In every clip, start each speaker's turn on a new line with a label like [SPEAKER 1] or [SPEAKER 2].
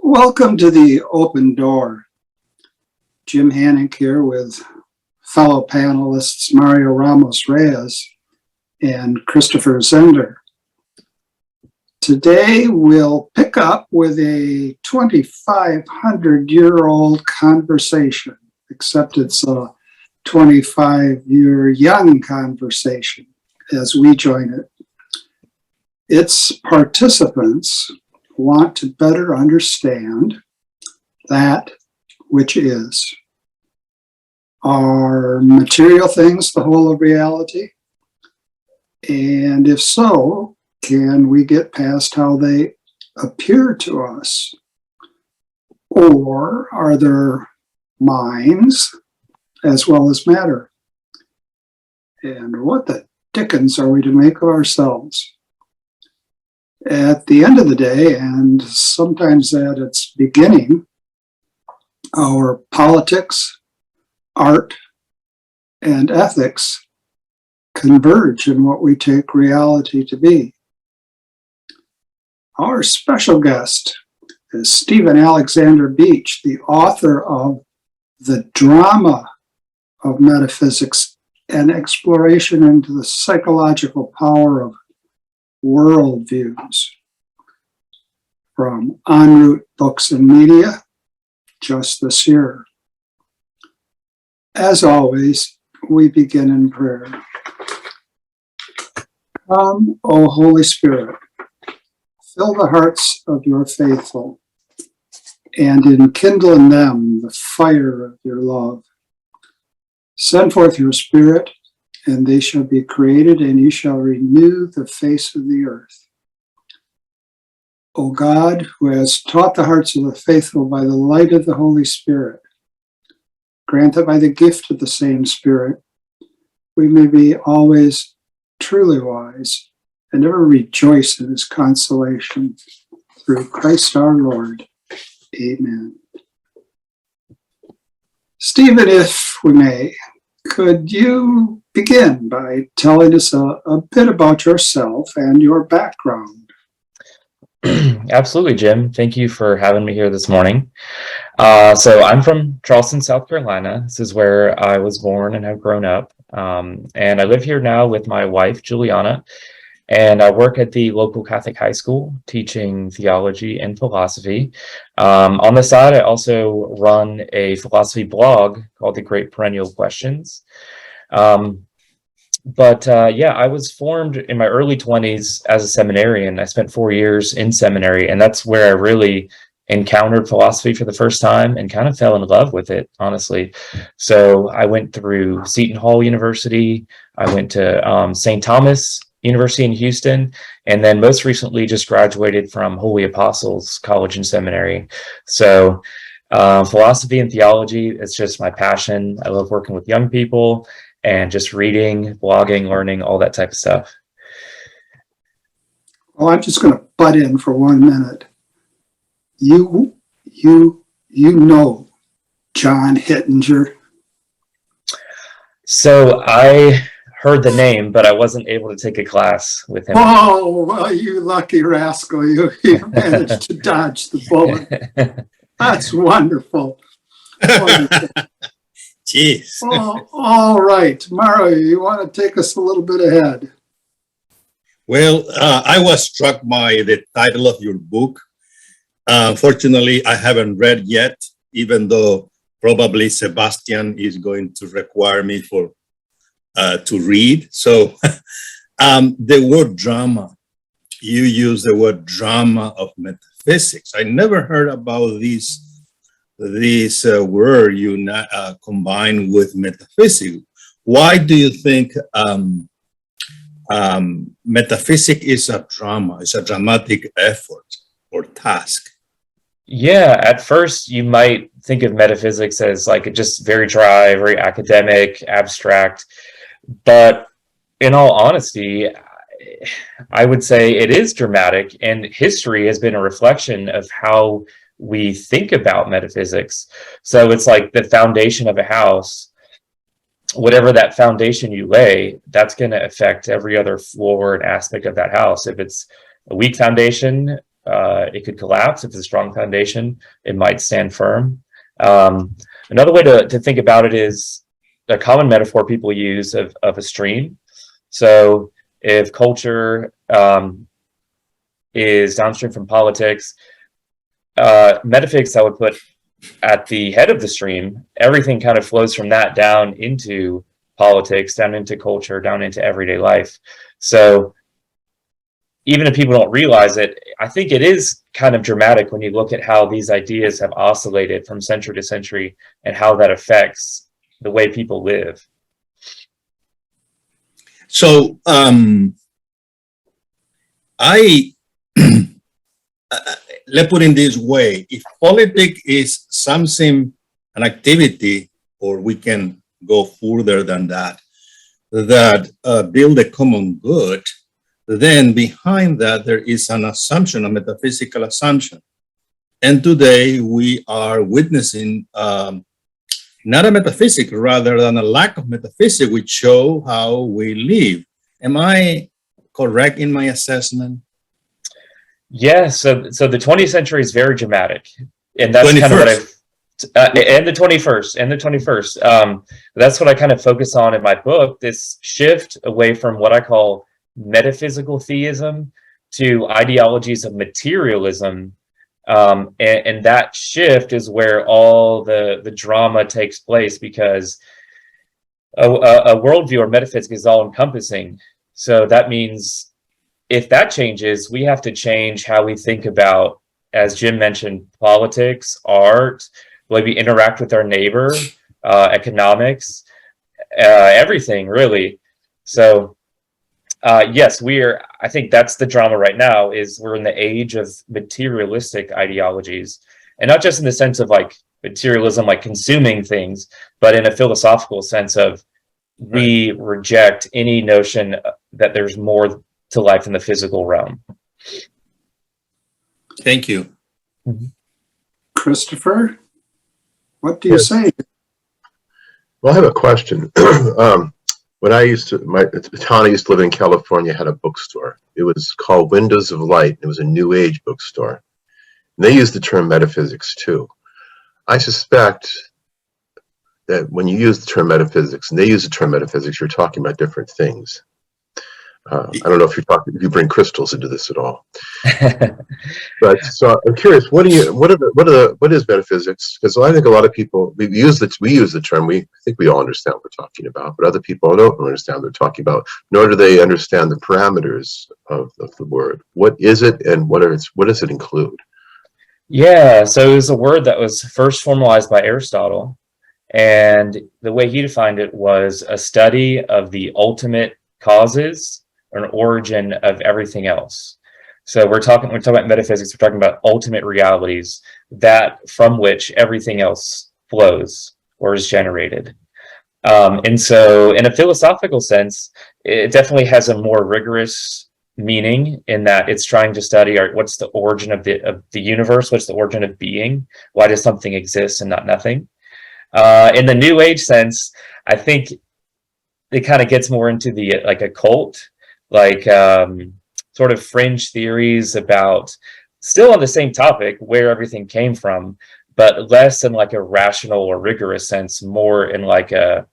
[SPEAKER 1] Welcome to the Open Door. Jim Hannick here with fellow panelists Mario Ramos-Reyes and Christopher Zender. Today we'll pick up with a 2,500-year-old conversation, except it's a 25-year young conversation as we join it. Its participants want to better understand that which is. Are material things the whole of reality? And if so, can we get past how they appear to us? Or are there minds as well as matter? And what the dickens are we to make of ourselves? At the end of the day, and sometimes at its beginning, our politics, art, and ethics converge in what we take reality to be. Our special guest is Stephen Alexander Beach, the author of The Drama of Metaphysics, an exploration into the psychological power of worldviews, from En route Books and Media just this year. As always, we begin in prayer. Come, O Holy Spirit, fill the hearts of your faithful, and enkindle in them the fire of your love. Send forth your Spirit, and they shall be created, and you shall renew the face of the earth. O God, who has taught the hearts of the faithful by the light of the Holy Spirit, grant that by the gift of the same Spirit, we may be always truly wise and ever rejoice in his consolation. Through Christ our Lord. Amen. Stephen, if we may, could you begin by telling us a bit about yourself and your background?
[SPEAKER 2] Absolutely, Jim. Thank you for having me here this morning. So I'm from Charleston, South Carolina. This is where I was born and have grown up. And I live here now with my wife, Juliana, and I work at the local Catholic high school teaching theology and philosophy. On the side, I also run a philosophy blog called The Great Perennial Questions. Yeah, I was formed in my early 20s as a seminarian. I spent 4 years in seminary, and that's where I really encountered philosophy for the first time and kind of fell in love with it, honestly. So I went through Seton Hall University. I went to St. Thomas University in Houston, and then most recently just graduated from Holy Apostles College and Seminary. So philosophy and theology, it's just my passion. I love working with young people and just reading, blogging, learning, all that type of stuff.
[SPEAKER 1] Well, I'm just going to butt in for 1 minute. You know John Hittinger?
[SPEAKER 2] So I heard the name, but I wasn't able to take a class with him.
[SPEAKER 1] Oh, well, you lucky rascal. You managed to dodge the bullet. That's wonderful. Wonderful.
[SPEAKER 3] Jeez.
[SPEAKER 1] Oh, all right. Mario, you want to take us a little bit ahead?
[SPEAKER 3] Well, I was struck by the title of your book. Unfortunately, I haven't read yet, even though probably Sebastian is going to require me to read. So the word drama, you use the word drama of metaphysics. I never heard about this word you combine with metaphysics. Why do you think metaphysics is a drama? It's a dramatic effort or task.
[SPEAKER 2] Yeah, at first you might think of metaphysics as like just very dry, very academic, abstract. But in all honesty, I would say it is dramatic, and history has been a reflection of how we think about metaphysics. So it's like the foundation of a house. Whatever that foundation you lay, that's going to affect every other floor and aspect of that house. If it's a weak foundation, it could collapse. If it's a strong foundation, it might stand firm. Another way to think about it is a common metaphor people use of a stream. So if culture is downstream from politics, metaphysics I would put at the head of the stream. Everything kind of flows from that down into politics, down into culture, down into everyday life. So even if people don't realize it, I think it is kind of dramatic when you look at how these ideas have oscillated from century to century and how that affects the way people live.
[SPEAKER 3] So let's put it in this way: if politics is something, an activity, or we can go further than that, that build a common good, then behind that there is an assumption, a metaphysical assumption. And today we are witnessing not a metaphysics, rather than a lack of metaphysics, which show how we live. Am I correct in my assessment?
[SPEAKER 2] Yeah, so the 20th century is very dramatic, and that's
[SPEAKER 3] 21st.
[SPEAKER 2] kind of what and the 21st. That's what I kind of focus on in my book, this shift away from what I call metaphysical theism to ideologies of materialism. And that shift is where all the drama takes place, because a worldview or metaphysics is all encompassing. So that means if that changes, we have to change how we think about, as Jim mentioned, politics, art, the way we interact with our neighbor, economics, everything really. So yes, I think that's the drama right now, is we're in the age of materialistic ideologies, and not just in the sense of like materialism, like consuming things, but in a philosophical sense of we reject any notion that there's more to life in the physical realm.
[SPEAKER 3] Thank you.
[SPEAKER 1] Christopher, what do you say?
[SPEAKER 4] Well, I have a question. When the town I used to live in, California, had a bookstore. It was called Windows of Light. It was a New Age bookstore. And they used the term metaphysics too. I suspect that when you use the term metaphysics and they use the term metaphysics, you're talking about different things. I don't know if you bring crystals into this at all. But so I'm curious, what is metaphysics? Because I think a lot of people, we use the term, we think we all understand what we're talking about, but other people don't understand what they're talking about, nor do they understand the parameters of the word. What is it, and what does it include?
[SPEAKER 2] Yeah, so it was a word that was first formalized by Aristotle, and the way he defined it was a study of the ultimate causes or an origin of everything else. So when we're talking about metaphysics, we're talking about ultimate realities, that from which everything else flows or is generated. And so in a philosophical sense, it definitely has a more rigorous meaning, in that it's trying to study what's the origin of the universe, what's the origin of being, why does something exist and not nothing. In the New Age sense, I think it kind of gets more into the like occult, like sort of fringe theories about, still on the same topic, where everything came from, but less in like a rational or rigorous sense, more in like I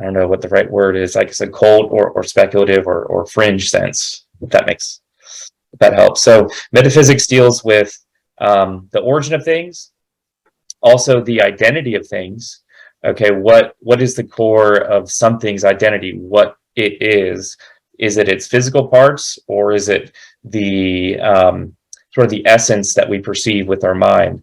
[SPEAKER 2] don't know what the right word is, like it's a occult or speculative or fringe sense, if that helps. So metaphysics deals with the origin of things, also the identity of things. Okay, what is the core of something's identity? What it is? Is it its physical parts, or is it the sort of the essence that we perceive with our mind?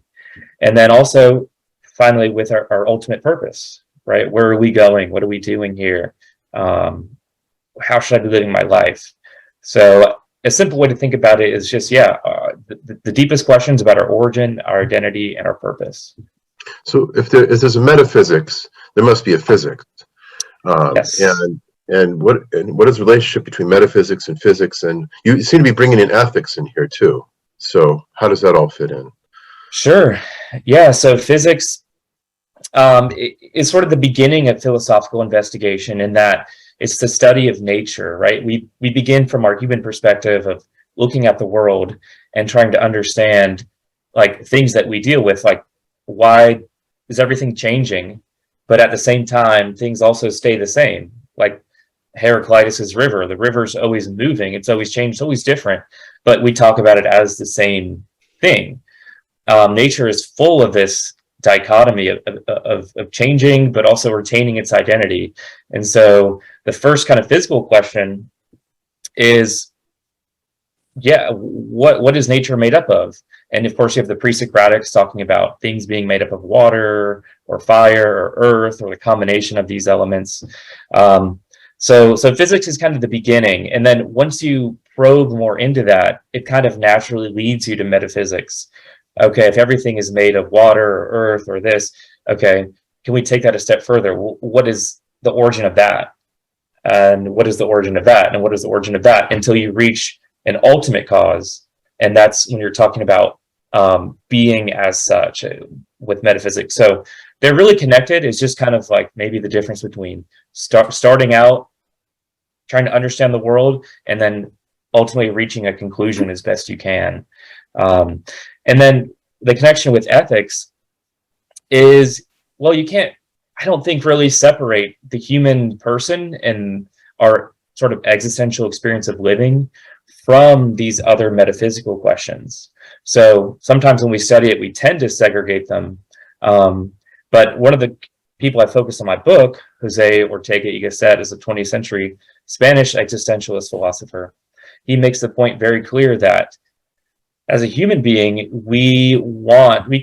[SPEAKER 2] And then also, finally, with our ultimate purpose, right? Where are we going? What are we doing here? How should I be living my life? So a simple way to think about it is just, the deepest questions about our origin, our identity, and our purpose.
[SPEAKER 4] So if there's a metaphysics, there must be a physics.
[SPEAKER 2] Yes.
[SPEAKER 4] And what is the relationship between metaphysics and physics? And you seem to be bringing in ethics in here too. So how does that all fit in?
[SPEAKER 2] Sure. Yeah. So physics is sort of the beginning of philosophical investigation, in that it's the study of nature, right? We begin from our human perspective of looking at the world and trying to understand like things that we deal with, like why is everything changing, but at the same time things also stay the same, like Heraclitus's river. The river's always moving, it's always changed, it's always different, but we talk about it as the same thing. Nature is full of this dichotomy of changing, but also retaining its identity. And so the first kind of physical question is, what is nature made up of? And of course, you have the pre-Socratics talking about things being made up of water or fire or earth or the combination of these elements. So physics is kind of the beginning. And then once you probe more into that, it kind of naturally leads you to metaphysics. Okay, if everything is made of water or earth or this, okay, can we take that a step further? What is the origin of that? And what is the origin of that? And what is the origin of that? Until you reach an ultimate cause. And that's when you're talking about being as such with metaphysics. So they're really connected. It's just kind of like maybe the difference between starting out, trying to understand the world, and then ultimately reaching a conclusion as best you can. And then the connection with ethics is, well, you can't, I don't think, really separate the human person and our sort of existential experience of living from these other metaphysical questions. So sometimes when we study it, we tend to segregate them. But one of the people I focus on my book, Jose Ortega y Gasset, is a 20th century Spanish existentialist philosopher. He makes the point very clear that as a human being, we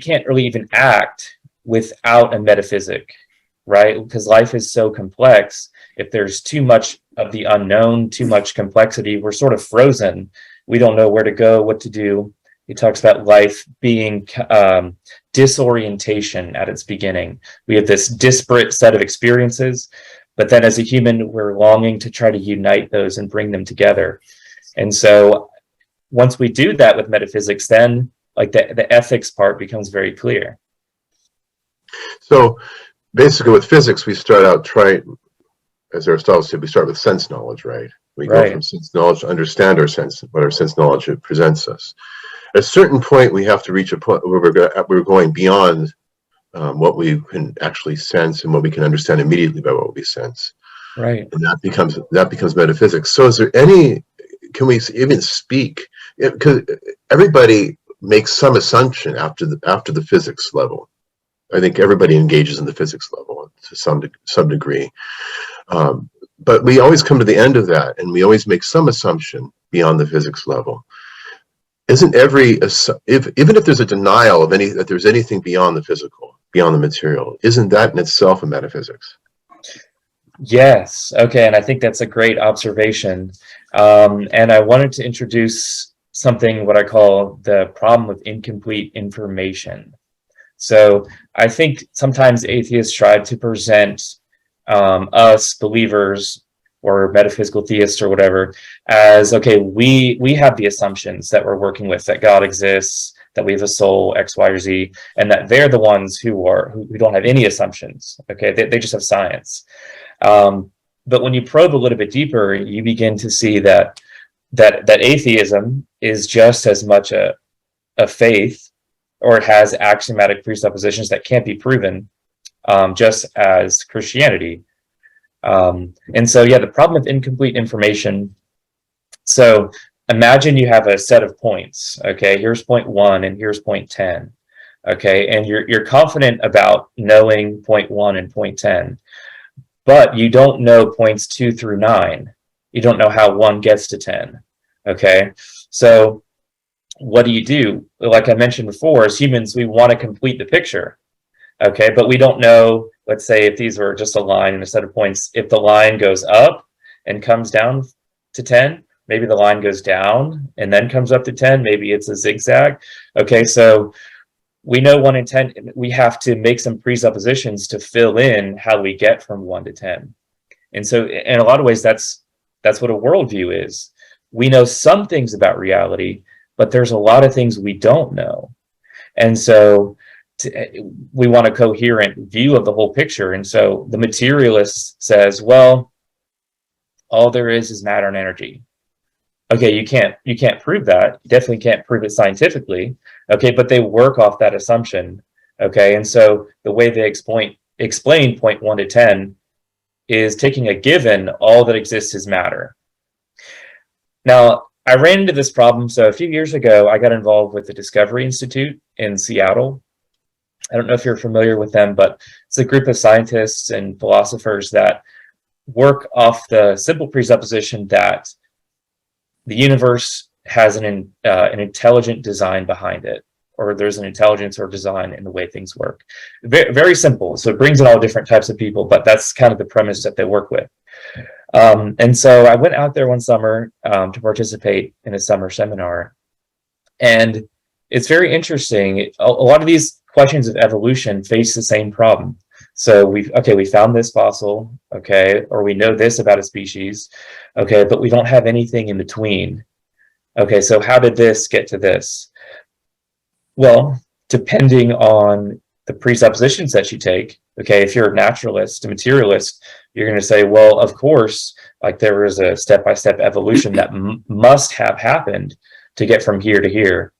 [SPEAKER 2] can't really even act without a metaphysic, right? Because life is so complex. If there's too much of the unknown, too much complexity, we're sort of frozen. We don't know where to go, what to do. He talks about life being disorientation at its beginning. We have this disparate set of experiences, but then as a human, we're longing to try to unite those and bring them together. And so once we do that with metaphysics, then like the ethics part becomes very clear.
[SPEAKER 4] So basically with physics, we start out as Aristotle said, we start with sense knowledge, right? We go from sense knowledge to understand our sense, what our sense knowledge presents us. At a certain point, we have to reach a point where we're going beyond what we can actually sense and what we can understand immediately by what we sense.
[SPEAKER 2] Right.
[SPEAKER 4] And that becomes metaphysics. So is there can we even speak? Because everybody makes some assumption after the physics level. I think everybody engages in the physics level to some degree. But we always come to the end of that, and we always make some assumption beyond the physics level. Isn't even if there's a denial of that there's anything beyond the physical, beyond the material, isn't that in itself a metaphysics?
[SPEAKER 2] Yes. Okay. And I think that's a great observation. And I wanted to introduce something, what I call the problem of incomplete information. So I think sometimes atheists try to present us believers or metaphysical theists or whatever as, okay, we have the assumptions that we're working with, that God exists, that we have a soul, X, Y, or Z, and that they're the ones who don't have any assumptions. Okay, they just have science. But when you probe a little bit deeper, you begin to see that atheism is just as much a faith, or it has axiomatic presuppositions that can't be proven, just as Christianity. And so, yeah, the problem of incomplete information. So imagine you have a set of points. Okay, here's point 1 and here's point 10. Okay, and you're confident about knowing point 1 and point 10, but you don't know points 2 through 9. You don't know how 1 gets to 10. Okay, so what do? Like I mentioned before, as humans, we want to complete the picture. Okay, but we don't know, let's say if these were just a line and a set of points, if the line goes up and comes down to 10, maybe the line goes down and then comes up to 10, maybe it's a zigzag. Okay, so we know 1 and 10, we have to make some presuppositions to fill in how we get from 1 to 10. And so in a lot of ways, that's what a worldview is. We know some things about reality, but there's a lot of things we don't know. And so we want a coherent view of the whole picture. And so the materialist says, well, all there is matter and energy. Okay, you can't prove that. You definitely can't prove it scientifically. Okay, but they work off that assumption. Okay, and so the way they explain point 1 to 10 is taking a given, all that exists is matter. Now, I ran into this problem. So a few years ago, I got involved with the Discovery Institute in Seattle. I don't know if you're familiar with them, but it's a group of scientists and philosophers that work off the simple presupposition that the universe has an intelligent design behind it, or there's an intelligence or design in the way things work. Very, very simple. So it brings in all different types of people, but that's kind of the premise that they work with. And so I went out there one summer to participate in a summer seminar, and it's very interesting. A lot of these questions of evolution face the same problem. So we found this fossil, okay, or we know this about a species, okay, but we don't have anything in between. Okay, so how did this get to this? Well, depending on the presuppositions that you take, okay, if you're a naturalist, a materialist, you're going to say, well, of course, like there is a step-by-step evolution that must have happened to get from here to here.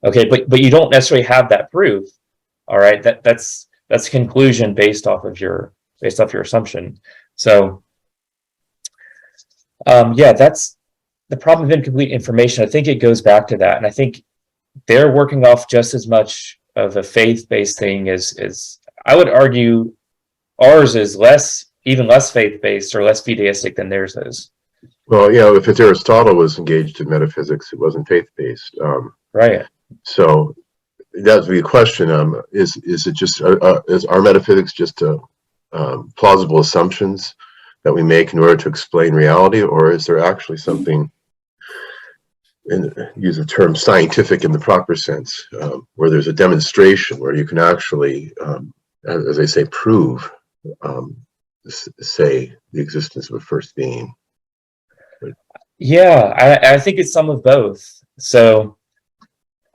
[SPEAKER 2] Okay, but you don't necessarily have that proof. All right, that's a conclusion based off your assumption. So yeah, that's the problem of incomplete information. I think it goes back to that, and I think they're working off just as much of a faith-based thing as I would argue ours is even less faith-based or less fideistic than theirs is.
[SPEAKER 4] Well, yeah, if Aristotle was engaged in metaphysics, it wasn't faith-based.
[SPEAKER 2] Right.
[SPEAKER 4] So that would be a question. Is it just is our metaphysics just plausible assumptions that we make in order to explain reality, or is there actually something, use the term scientific in the proper sense, where there's a demonstration where you can actually, as I say, prove, say, the existence of a first being?
[SPEAKER 2] Yeah, I think it's some of both. So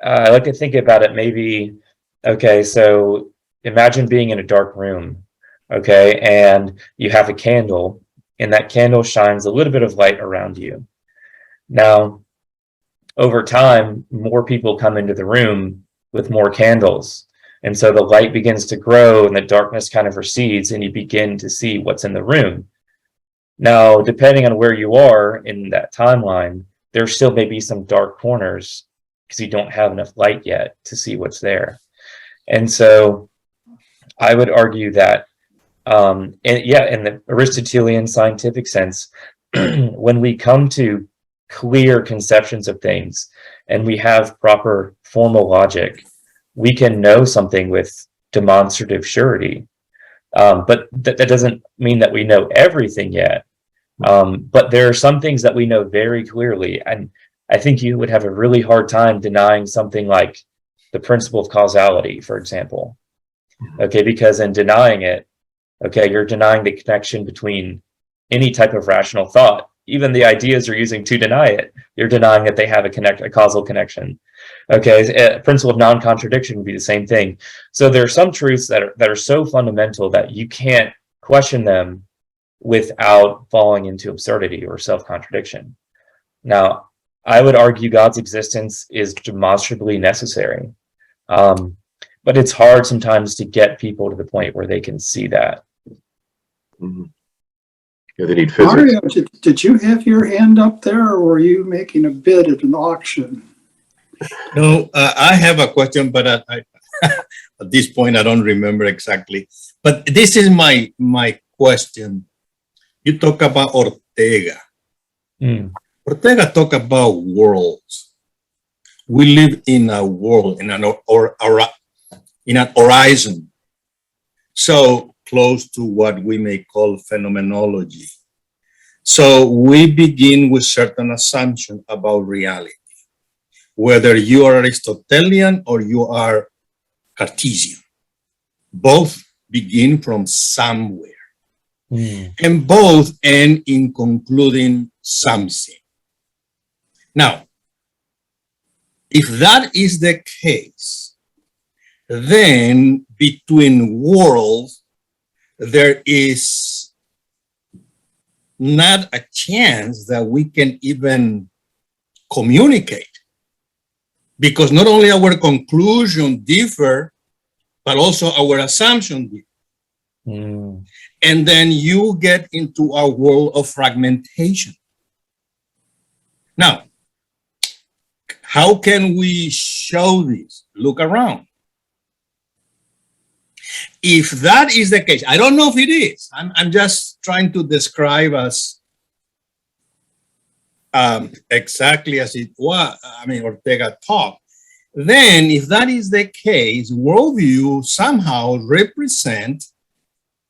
[SPEAKER 2] I like to think about it maybe, okay, so imagine being in a dark room, okay, and you have a candle, and that candle shines a little bit of light around you. Now, over time, more people come into the room with more candles, and so the light begins to grow and the darkness kind of recedes, and you begin to see what's in the room. Now, depending on where you are in that timeline, there still may be some dark corners because you don't have enough light yet to see what's there. And so I would argue that, in the Aristotelian scientific sense, when we come to clear conceptions of things and we have proper formal logic, we can know something with demonstrative surety. But that doesn't mean that we know everything yet. But there are some things that we know very clearly, and I think you would have a really hard time denying something like the principle of causality, for example. Okay, because in denying it, okay, you're denying the connection between any type of rational thought. Even the ideas you're using to deny it, you're denying that they have a causal connection. Okay, principle of non-contradiction would be the same thing. So there are some truths that are so fundamental that you can't question them without falling into absurdity or self-contradiction. Now, I would argue God's existence is demonstrably necessary, but it's hard sometimes to get people to the point where they can see that.
[SPEAKER 4] Mm-hmm. Yeah, they need physics.
[SPEAKER 1] Mario, did you have your hand up there, or were you making a bid at an auction?
[SPEAKER 3] No, I have a question, but I at this point I don't remember exactly. But this is my question. You talk about Ortega. Ortega talk about worlds. We live in a world, in an horizon, so close to what we may call phenomenology. So we begin with certain assumptions about reality, whether you are Aristotelian or you are Cartesian. Both begin from somewhere, and both end in concluding something. Now, if that is the case, then between worlds, there is not a chance that we can even communicate. Because not only our conclusion differ, but also our assumption differ. And then you get into a world of fragmentation. Now, how can we show this? Look around. If that is the case, I don't know if it is. I'm just trying to describe as exactly as it was. I mean, Ortega taught. Then, if that is the case, worldview somehow represent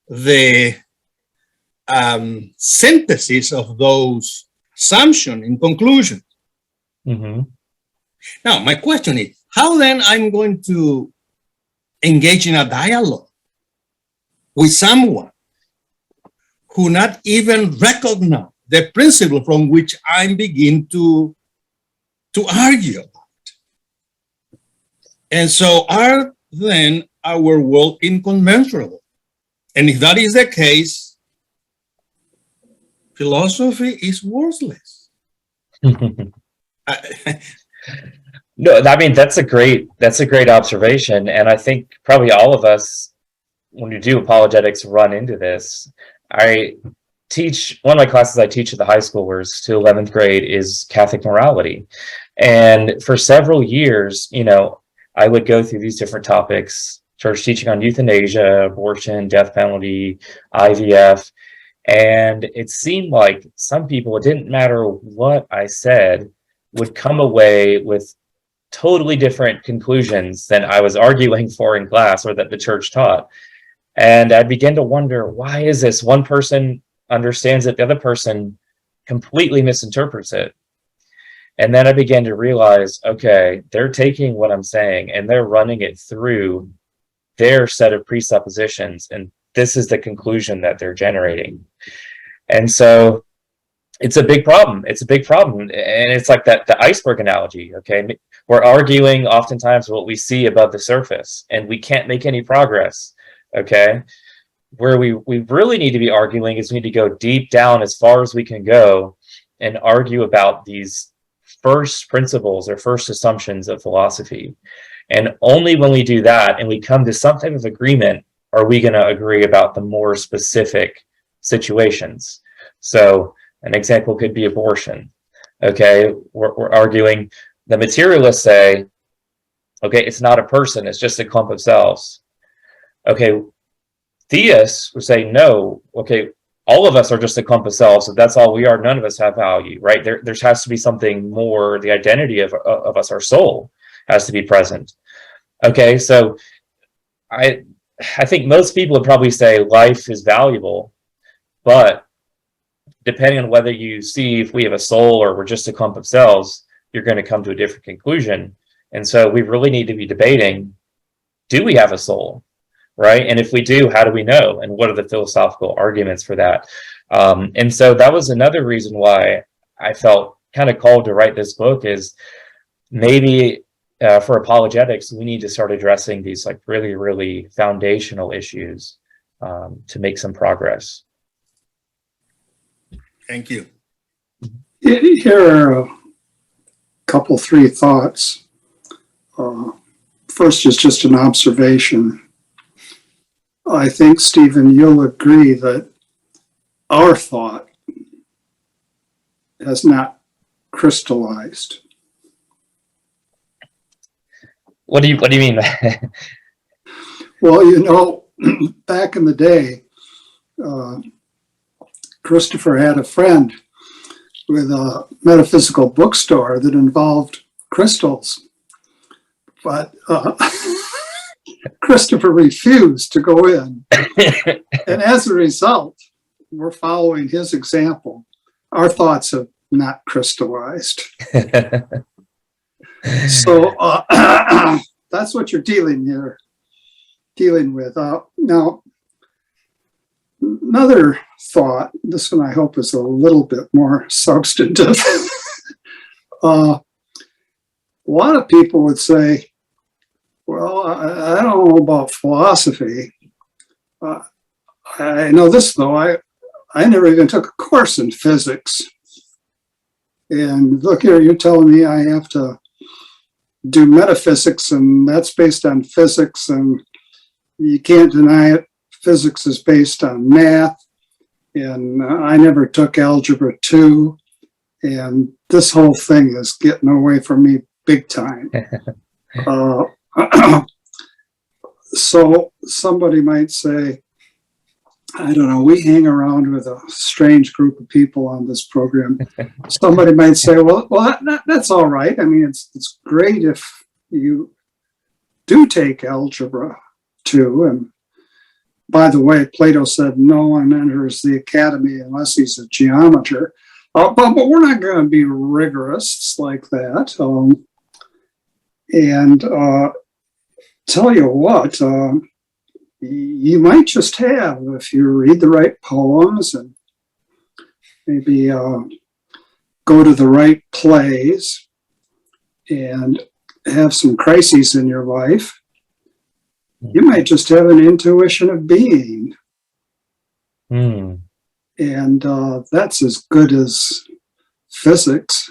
[SPEAKER 3] the synthesis of those assumptions and conclusions. Now, my question is, how then I'm going to engage in a dialogue with someone who not even recognize the principle from which I begin to argue about? And so are then our world incommensurable? And if that is the case, philosophy is worthless.
[SPEAKER 2] No, I mean, that's a great observation. And I think probably all of us, when you do apologetics, run into this. I teach, one of my classes I teach at the high schoolers to 11th grade is Catholic morality. And for several years, I would go through these different topics, church teaching on euthanasia, abortion, death penalty, IVF. And it seemed like some people, it didn't matter what I said, would come away with totally different conclusions than I was arguing for in class or that the church taught. And I began to wonder, why is this? One person understands it, the other person completely misinterprets it. And then I began to realize, okay, they're taking what I'm saying and they're running it through their set of presuppositions, and this is the conclusion that they're generating. And so it's a big problem. It's a big problem. And it's like that, the iceberg analogy, okay? We're arguing oftentimes what we see above the surface, and we can't make any progress, okay? Where we really need to be arguing is we need to go deep down as far as we can go and argue about these first principles or first assumptions of philosophy. And only when we do that and we come to some type of agreement are we going to agree about the more specific situations. So an example could be abortion. Okay, we're arguing, the materialists say, okay, it's not a person, it's just a clump of cells. Okay, theists would say, no, okay, all of us are just a clump of cells, so that's all we are, none of us have value, right? There has to be something more, the identity of us, our soul has to be present. Okay, so I think most people would probably say life is valuable, but depending on whether you see if we have a soul or we're just a clump of cells, you're going to come to a different conclusion. And so we really need to be debating, do we have a soul, right? And if we do, how do we know? And what are the philosophical arguments for that? And so that was another reason why I felt kind of called to write this book, is maybe for apologetics, we need to start addressing these like really, really foundational issues to make some progress.
[SPEAKER 3] Thank you.
[SPEAKER 1] Here are a couple, three thoughts. First is just an observation. I think, Stephen, you'll agree that our thought has not crystallized.
[SPEAKER 2] What do you mean?
[SPEAKER 1] Well, back in the day, Christopher had a friend with a metaphysical bookstore that involved crystals, but Christopher refused to go in. And as a result, we're following his example. Our thoughts have not crystallized. So that's what you're dealing with. Now, another thought, this one I hope is a little bit more substantive. A lot of people would say, well, I don't know about philosophy. I know this, though. I never even took a course in physics. And look here, you're telling me I have to do metaphysics, and that's based on physics, and you can't deny it. Physics is based on math, and I never took algebra 2, and this whole thing is getting away from me big time. So somebody might say, I don't know, we hang around with a strange group of people on this program. Somebody might say, well, that's all right. I mean, it's great if you do take algebra 2. And by the way, Plato said no one enters the academy unless he's a geometer. But we're not going to be rigorists like that. Tell you what, you might just have, if you read the right poems and maybe go to the right plays and have some crises in your life, you might just have an intuition of being. And that's as good as physics.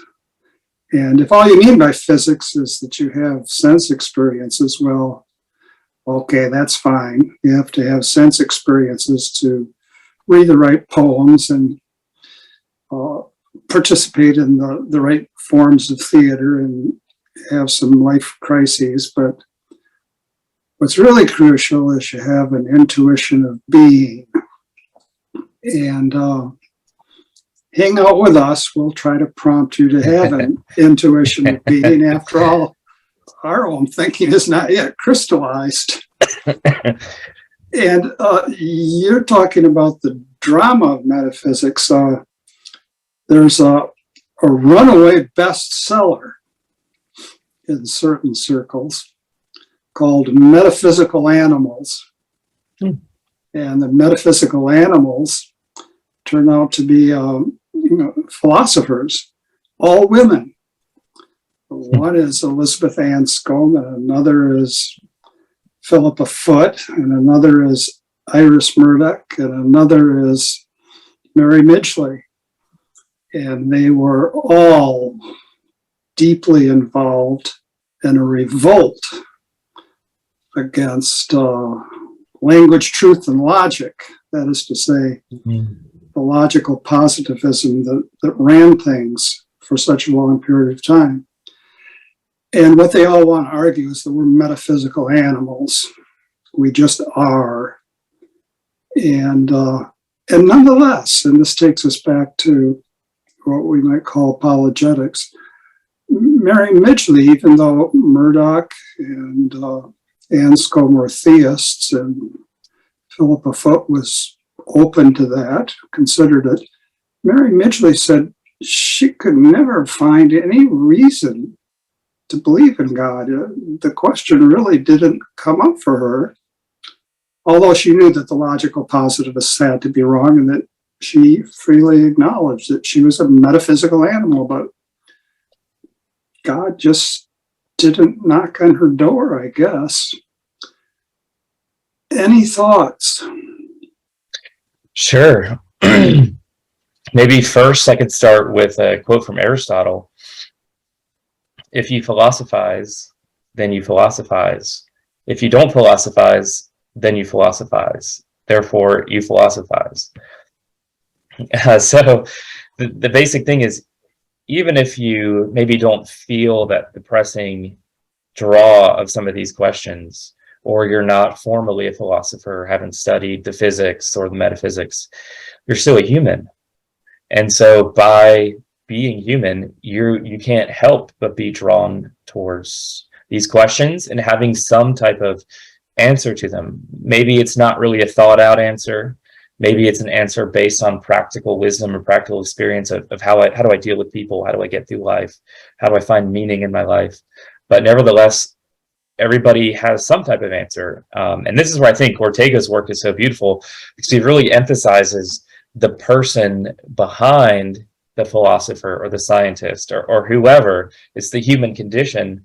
[SPEAKER 1] And if all you mean by physics is that you have sense experiences, well, okay, that's fine. You have to have sense experiences to read the right poems and participate in the right forms of theater and have some life crises. But what's really crucial is you have an intuition of being. And hang out with us. We'll try to prompt you to have an intuition of being. After all, our own thinking is not yet crystallized. And you're talking about the drama of metaphysics. There's a runaway bestseller in certain circles called Metaphysical Animals. And the metaphysical animals turn out to be philosophers, all women. One is Elizabeth Anscombe, and another is Philippa Foot, and another is Iris Murdoch, and another is Mary Midgley. And they were all deeply involved in a revolt against language, truth, and logic. That is to say, the logical positivism that ran things for such a long period of time. And what they all want to argue is that we're metaphysical animals. We just are. And nonetheless, and this takes us back to what we might call apologetics, Mary Midgley, even though Murdoch and Anscombe were theists, and Philippa Foot was open to that, considered it, Mary Midgley said she could never find any reason to believe in God. The question really didn't come up for her, although she knew that the logical positivists had to be wrong, and that she freely acknowledged that she was a metaphysical animal, but God just didn't knock on her door, I guess. Any thoughts?
[SPEAKER 2] Sure. Maybe first I could start with a quote from Aristotle. If you philosophize, then you philosophize. If you don't philosophize, then you philosophize. Therefore, you philosophize. So the basic thing is, even if you maybe don't feel that the pressing draw of some of these questions, or you're not formally a philosopher, haven't studied the physics or the metaphysics, you're still a human. And so by being human, you can't help but be drawn towards these questions and having some type of answer to them. Maybe it's not really a thought out answer. Maybe it's an answer based on practical wisdom or practical experience of how do I deal with people? How do I get through life? How do I find meaning in my life? But nevertheless, everybody has some type of answer. And this is where I think Ortega's work is so beautiful, because he really emphasizes the person behind the philosopher or the scientist or whoever. It's the human condition.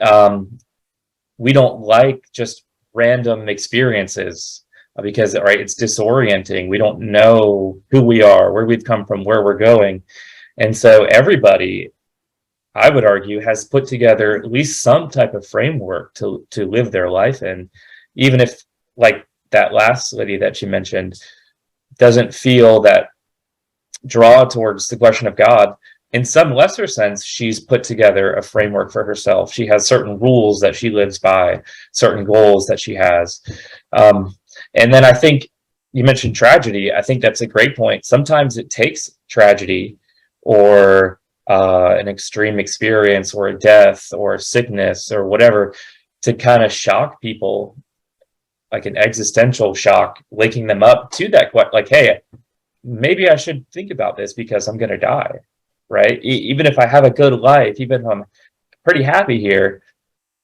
[SPEAKER 2] We don't like just random experiences because, right, it's disorienting. We don't know who we are, where we've come from, where we're going. And so everybody, I would argue, has put together at least some type of framework to live their life in, even if, like that last lady that you mentioned, doesn't feel that draw towards the question of God. In some lesser sense, she's put together a framework for herself. She has certain rules that she lives by, certain goals that she has. And then I think you mentioned tragedy. I think that's a great point. Sometimes it takes tragedy or an extreme experience or a death or a sickness or whatever to kind of shock people, like an existential shock, waking them up to that, like, hey, maybe I should think about this because I'm going to die, right? Even if I have a good life, even if I'm pretty happy here,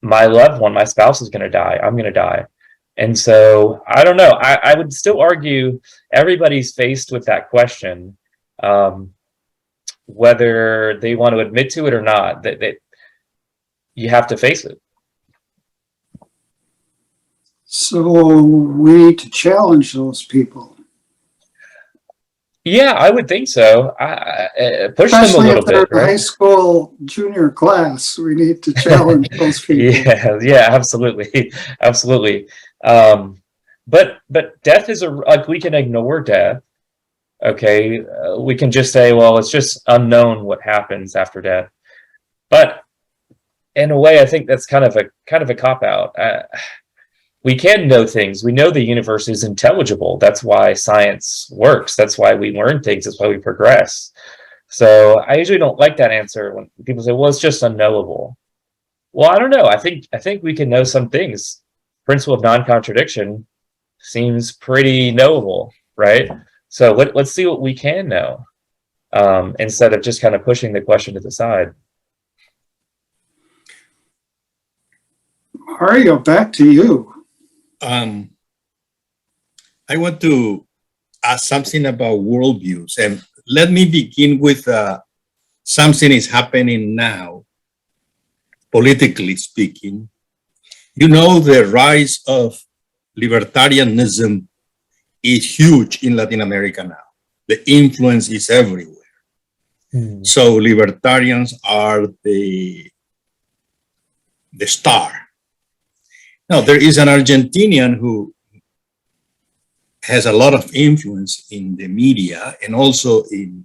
[SPEAKER 2] my loved one, my spouse is going to die. I'm going to die. And so I don't know. I would still argue everybody's faced with that question, whether they want to admit to it or not, that you have to face it.
[SPEAKER 1] So we need to challenge those people.
[SPEAKER 2] Yeah, I would think so. Push them a
[SPEAKER 1] Especially
[SPEAKER 2] little
[SPEAKER 1] if they're
[SPEAKER 2] bit,
[SPEAKER 1] in high
[SPEAKER 2] right?
[SPEAKER 1] school junior class, we need to challenge those people.
[SPEAKER 2] Yeah, absolutely, absolutely. But death is like, we can ignore death. Okay, we can just say, well, it's just unknown what happens after death. But in a way, I think that's kind of a cop out. We can know things. We know the universe is intelligible. That's why science works. That's why we learn things. That's why we progress. So I usually don't like that answer when people say, well, it's just unknowable. Well, I don't know. I think we can know some things. Principle of non-contradiction seems pretty knowable, right? So let's see what we can know, instead of just kind of pushing the question to the side.
[SPEAKER 1] Mario, back to you.
[SPEAKER 3] I want to ask something about worldviews, and let me begin with something is happening now, politically speaking. You know, the rise of libertarianism is huge in Latin America now. The influence is everywhere. So libertarians are the star. Now, there is an Argentinian who has a lot of influence in the media and also in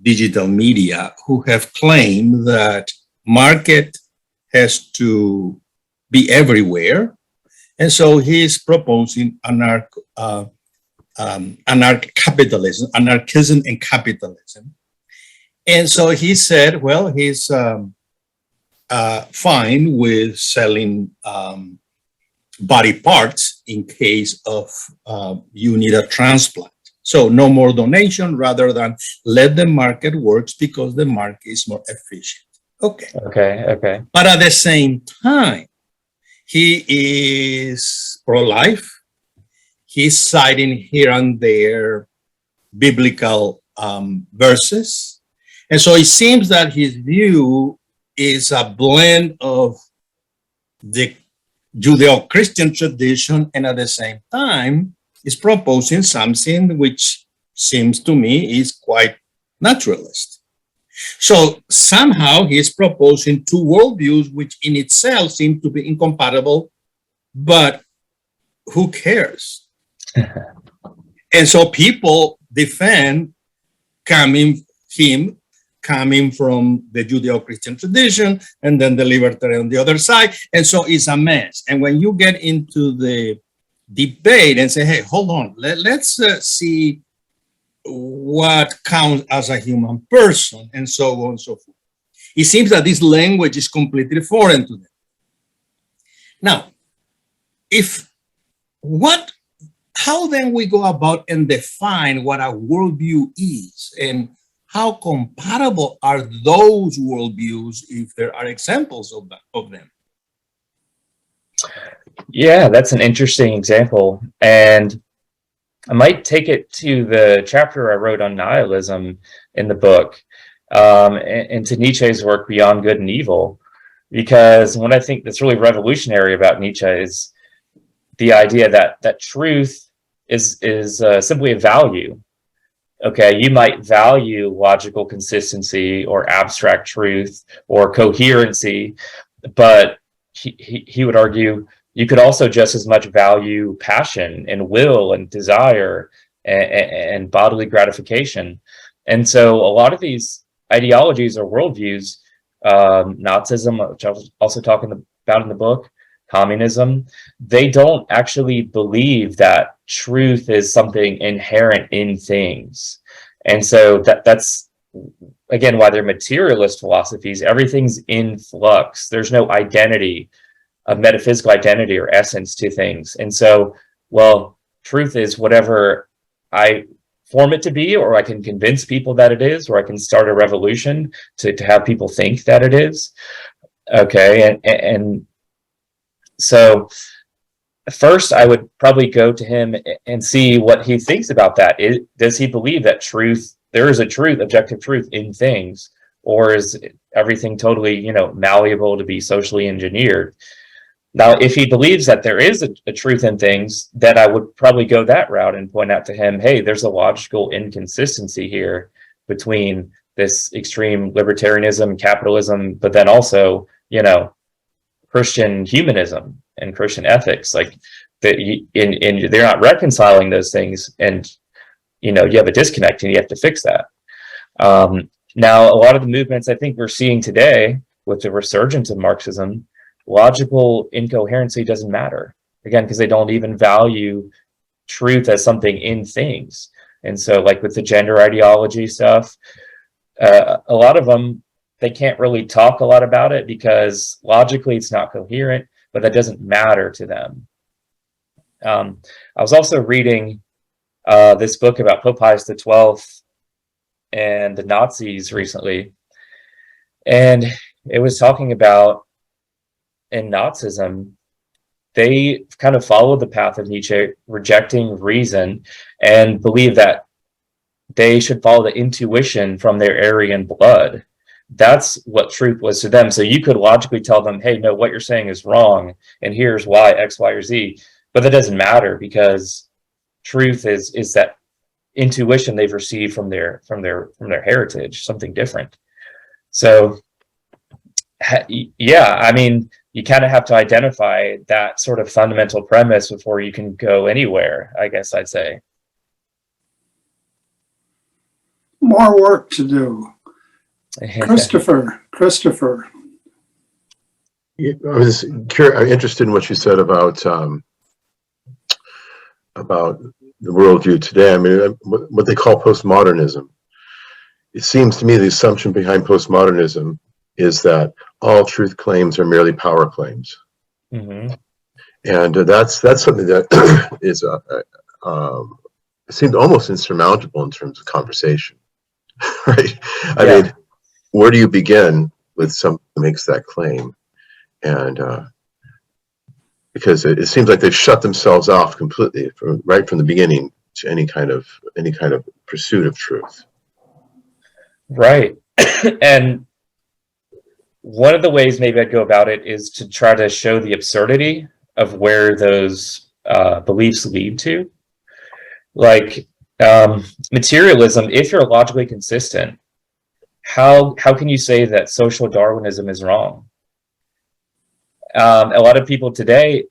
[SPEAKER 3] digital media, who have claimed that market has to be everywhere. And so he's proposing anarcho-capitalism, anarchism and capitalism. And so he said, well, he's fine with selling body parts in case of you need a transplant. So no more donation, rather than let the market work because the market is more efficient. Okay. But at the same time, he is pro-life. He's citing here and there biblical verses. And so it seems that his view is a blend of the Judeo-Christian tradition, and at the same time is proposing something which seems to me is quite naturalist. So somehow he is proposing two worldviews which in itself seem to be incompatible, but who cares? And so people defend coming from the Judeo-Christian tradition, and then the libertarian on the other side. And so it's a mess. And when you get into the debate and say, hey, hold on, let's see what counts as a human person, and so on and so forth. It seems that this language is completely foreign to them. Now, how then we go about and define what a worldview is, and how compatible are those worldviews if there are examples of them?
[SPEAKER 2] Yeah, that's an interesting example. And I might take it to the chapter I wrote on nihilism in the book, and to Nietzsche's work Beyond Good and Evil, because what I think that's really revolutionary about Nietzsche is the idea that truth is simply a value. Okay, you might value logical consistency or abstract truth or coherency, but he would argue you could also just as much value passion and will and desire and bodily gratification. And so a lot of these ideologies or worldviews, Nazism, which I was also talking about in the book, communism, they don't actually believe that truth is something inherent in things. And so that's again why they're materialist philosophies. Everything's in flux. There's no identity, a metaphysical identity or essence to things. And so, well, truth is whatever I form it to be, or I can convince people that it is, or I can start a revolution to have people think that it is. Okay, and so first I would probably go to him and see what he thinks about that. Does he believe that truth, there is a truth, objective truth in things, or is everything totally, malleable to be socially engineered? Now, if he believes that there is a truth in things, then I would probably go that route and point out to him, hey, there's a logical inconsistency here between this extreme libertarianism, capitalism, but then also, Christian humanism and Christian ethics, like that, and they're not reconciling those things, and you have a disconnect, and you have to fix that. Now, a lot of the movements I think we're seeing today with the resurgence of Marxism, logical incoherency doesn't matter, again, because they don't even value truth as something in things. And so, like with the gender ideology stuff, a lot of them, they can't really talk a lot about it because logically it's not coherent, but that doesn't matter to them. I was also reading this book about Pope Pius XII and the Nazis recently, and it was talking about in Nazism, they kind of followed the path of Nietzsche, rejecting reason and believe that they should follow the intuition from their Aryan blood. That's what truth was to them. So you could logically tell them, hey, no, what you're saying is wrong, and here's why, X, Y, or Z. But that doesn't matter, because truth is that intuition they've received from their heritage, something different. So yeah, I mean, you kind of have to identify that sort of fundamental premise before you can go anywhere, I guess I'd say.
[SPEAKER 1] More work to do. Christopher.
[SPEAKER 4] Yeah, I was I'm interested in what you said about the worldview today. I mean, what they call postmodernism. It seems to me the assumption behind postmodernism is that all truth claims are merely power claims.
[SPEAKER 2] Mm-hmm.
[SPEAKER 4] And that's something that is it seemed almost insurmountable in terms of conversation, right? I mean, where do you begin with someone who makes that claim? And because it seems like they've shut themselves off completely right from the beginning to any kind of pursuit of truth.
[SPEAKER 2] Right. And one of the ways maybe I'd go about it is to try to show the absurdity of where those beliefs lead to. Like materialism, if you're logically consistent, how can you say that social Darwinism is wrong? A lot of people today,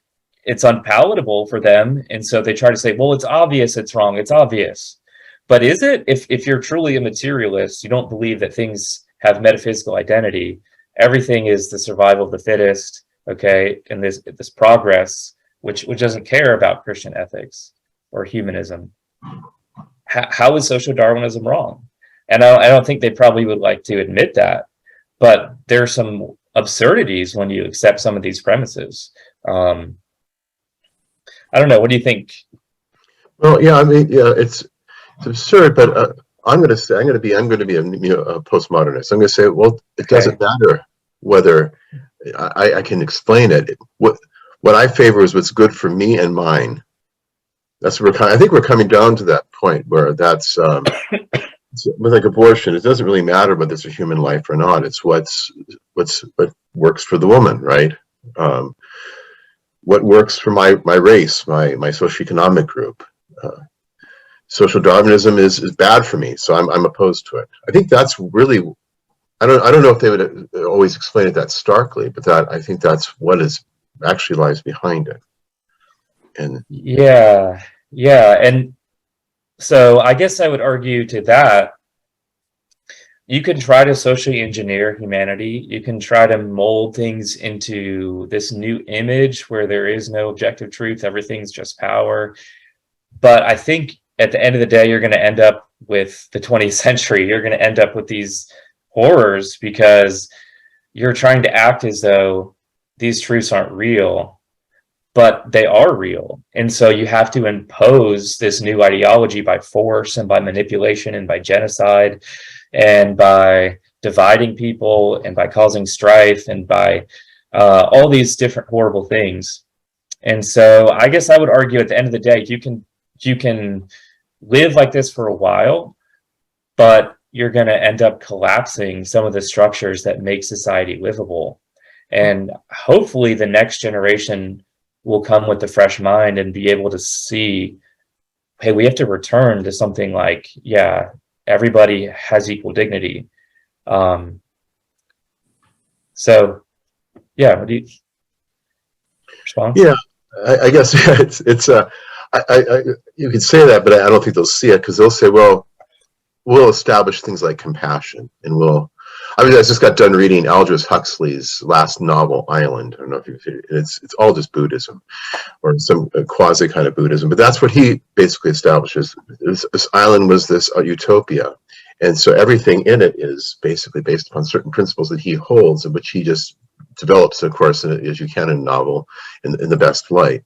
[SPEAKER 2] it's unpalatable for them, and so they try to say, well, it's obvious it's wrong, it's obvious. But is it? If you're truly a materialist, you don't believe that things have metaphysical identity, everything is the survival of the fittest, okay, and this progress, which doesn't care about Christian ethics or humanism. How is social Darwinism wrong? And I don't think they probably would like to admit that, but there's some absurdities when you accept some of these premises. I don't know. What do you think?
[SPEAKER 4] Well, yeah, I mean, yeah, it's absurd, but I'm going to be a postmodernist. I'm going to say, well, it doesn't matter whether I can explain it. What I favor is what's good for me and mine. That's where I think we're coming down to that point where that's with like abortion. It doesn't really matter whether it's a human life or not. It's what works for the woman, right? What works for my race, my socioeconomic group. social Darwinism is bad for me, so I'm opposed to it. I think that's really, I don't know if they would always explain it that starkly, but I think that's what is actually lies behind it. And
[SPEAKER 2] Yeah, and so I guess I would argue to that, you can try to socially engineer humanity. You can try to mold things into this new image where there is no objective truth. Everything's just power. But I think at the end of the day, you're going to end up with the 20th century. You're going to end up with these horrors because you're trying to act as though these truths aren't real, but they are real. And so you have to impose this new ideology by force and by manipulation and by genocide and by dividing people and by causing strife and by all these different horrible things. And so I guess I would argue at the end of the day, you can live like this for a while, but you're going to end up collapsing some of the structures that make society livable. And hopefully the next generation will come with a fresh mind and be able to see, hey, we have to return to something like, yeah, everybody has equal dignity. So, yeah, what do you respond?
[SPEAKER 4] yeah, I guess you could say that, but I don't think they'll see it because they'll say, well, we'll establish things like compassion, and I just got done reading Aldous Huxley's last novel, Island. I don't know if it's all just Buddhism or some quasi kind of Buddhism, but that's what he basically establishes. This island was this utopia, and so everything in it is basically based upon certain principles that he holds, and which he just develops, of course, as you can in a novel, in the best light.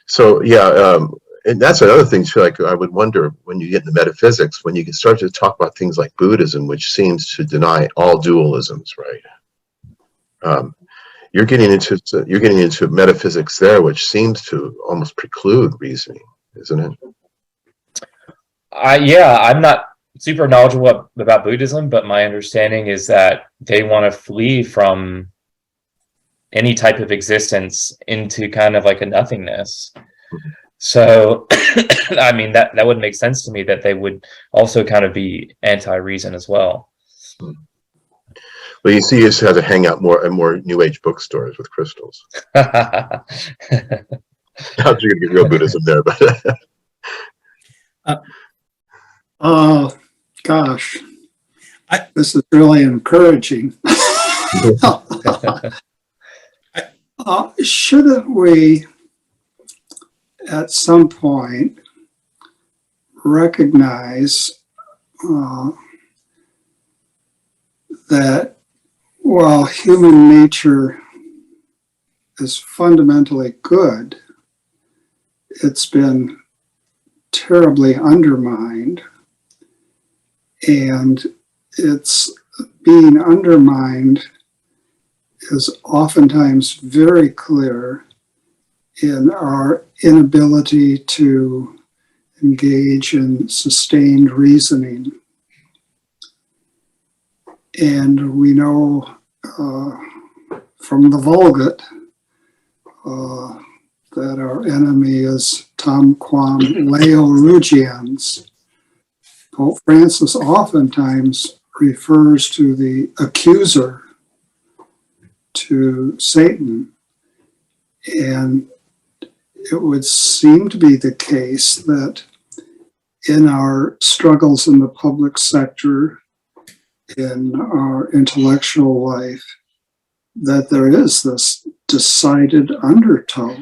[SPEAKER 4] So yeah, and that's another thing too. Like I would wonder when you get into metaphysics, when you can start to talk about things like Buddhism, which seems to deny all dualisms, right? You're getting into metaphysics there, which seems to almost preclude reasoning, isn't it?
[SPEAKER 2] Yeah, I'm not super knowledgeable about Buddhism, but my understanding is that they want to flee from any type of existence into kind of like a nothingness.
[SPEAKER 4] Mm-hmm.
[SPEAKER 2] So, I mean, that would make sense to me that they would also kind of be anti-reason as well.
[SPEAKER 4] Well, you see, you just have to hang out more and more New Age bookstores with crystals. Not sure you're going to get real Buddhism there, but
[SPEAKER 1] Gosh, this is really encouraging. Shouldn't we, at some point, recognize that while human nature is fundamentally good, it's been terribly undermined, and it's being undermined is oftentimes very clear in our inability to engage in sustained reasoning. And we know from the Vulgate that our enemy is tam quam leo rugiens. Pope Francis oftentimes refers to the accuser, to Satan, and it would seem to be the case that in our struggles in the public sector, in our intellectual life, that there is this decided undertow,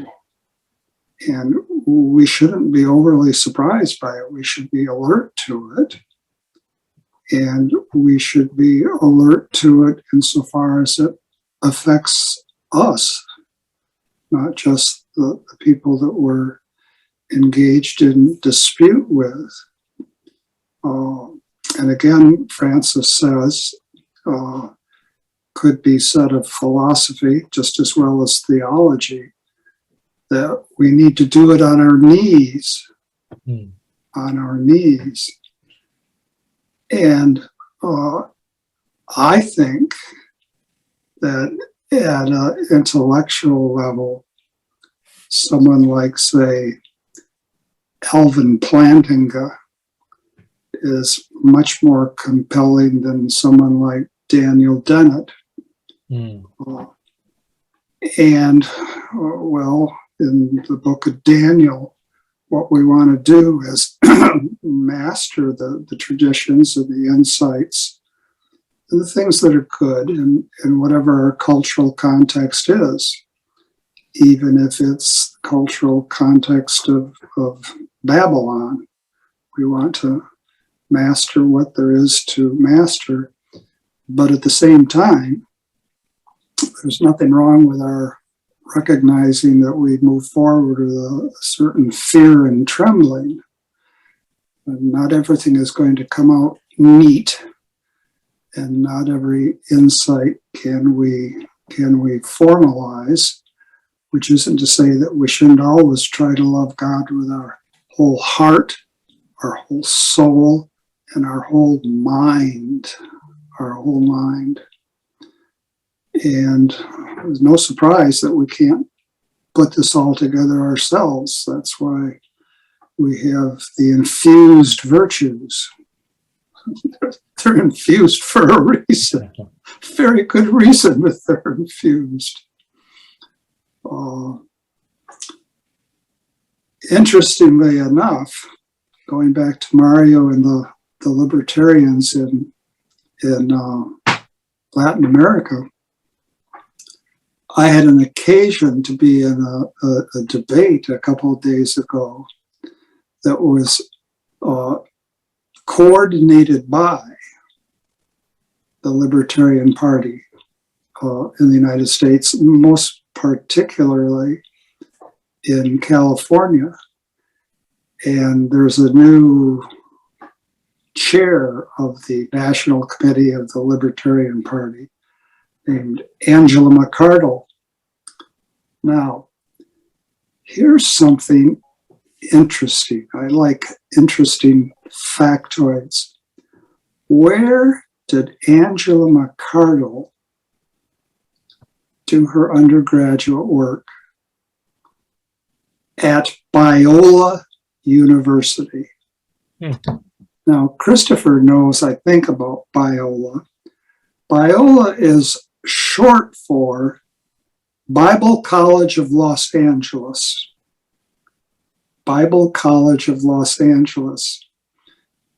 [SPEAKER 1] and we shouldn't be overly surprised by it. We should be alert to it, and we should be alert to it insofar as it affects us, not just the people that we're engaged in dispute with. And again, Francis says, could be said of philosophy just as well as theology, that we need to do it on our knees, on our knees. And I think that at an intellectual level, someone like, say, Alvin Plantinga is much more compelling than someone like Daniel Dennett. And, well, in the book of Daniel, what we want to do is master the traditions and the insights and the things that are good in whatever our cultural context is, even if it's the cultural context of Babylon. We want to master what there is to master, but at the same time, there's nothing wrong with our recognizing that we move forward with a certain fear and trembling. And not everything is going to come out neat, and not every insight can we formalize, which isn't to say that we shouldn't always try to love God with our whole heart, our whole soul, and our whole mind, And there's no surprise that we can't put this all together ourselves. That's why we have the infused virtues. They're infused for a reason. Very good reason that they're infused. Interestingly enough, going back to Mario and the libertarians in Latin America, I had an occasion to be in a debate a couple of days ago that was coordinated by the Libertarian Party in the United States, most particularly in California. And there's a new chair of the National Committee of the Libertarian Party named Angela McArdle. Now, here's something interesting. I like interesting factoids. Where did Angela McArdle do her undergraduate work? At Biola University. Now, Christopher knows, I think, about Biola. Biola is short for Bible College of Los Angeles. Bible College of Los Angeles.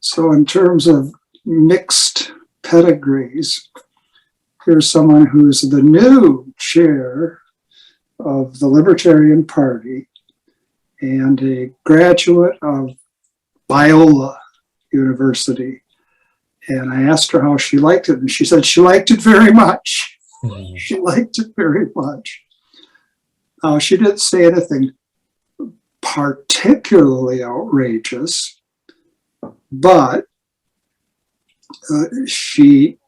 [SPEAKER 1] So in terms of mixed pedigrees, here's someone who's the new chair of the Libertarian Party and a graduate of Biola University. And I asked her how she liked it, and she said she liked it very much. She liked it very much. She didn't say anything particularly outrageous, but she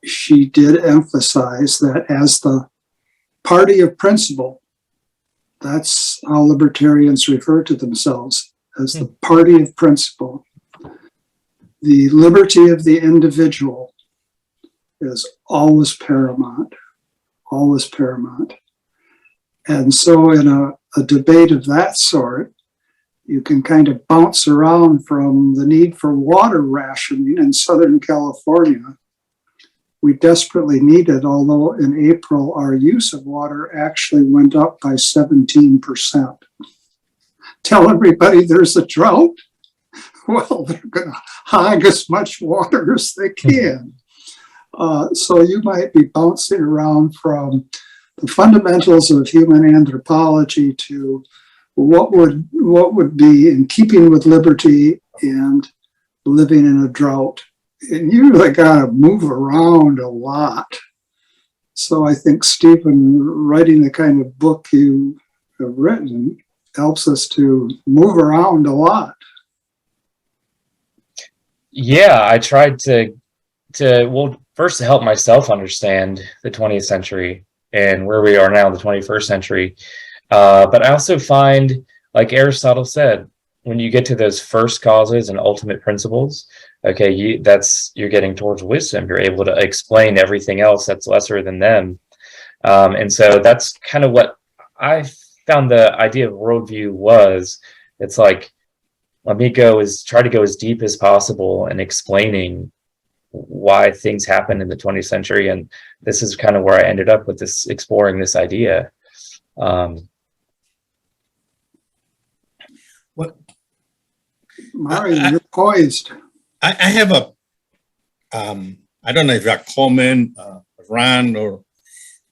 [SPEAKER 1] did emphasize that as the party of principle, that's how libertarians refer to themselves, as the party of principle. The liberty of the individual is always paramount, always paramount. And so in a debate of that sort, you can kind of bounce around from the need for water rationing in Southern California. We desperately need it, although in April, our use of water actually went up by 17%. Tell everybody there's a drought. Well, they're going to hog as much water as they can. So you might be bouncing around from the fundamentals of human anthropology to what would be in keeping with liberty and living in a drought. And you really got to move around a lot. So I think, Stephen, writing the kind of book you have written helps us to move around a lot.
[SPEAKER 2] Yeah, I tried to well, first to help myself understand the 20th century and where we are now in the 21st century. But I also find, like Aristotle said, when you get to those first causes and ultimate principles, okay, you're getting towards wisdom. You're able to explain everything else that's lesser than them. And so that's kind of what I found the idea of worldview was. It's like, let me try to go as deep as possible in explaining why things happened in the 20th century. And this is kind of where I ended up with this, exploring this idea.
[SPEAKER 3] What
[SPEAKER 1] Mario, you're poised.
[SPEAKER 3] I have a, I don't know if a comment, a rant, or,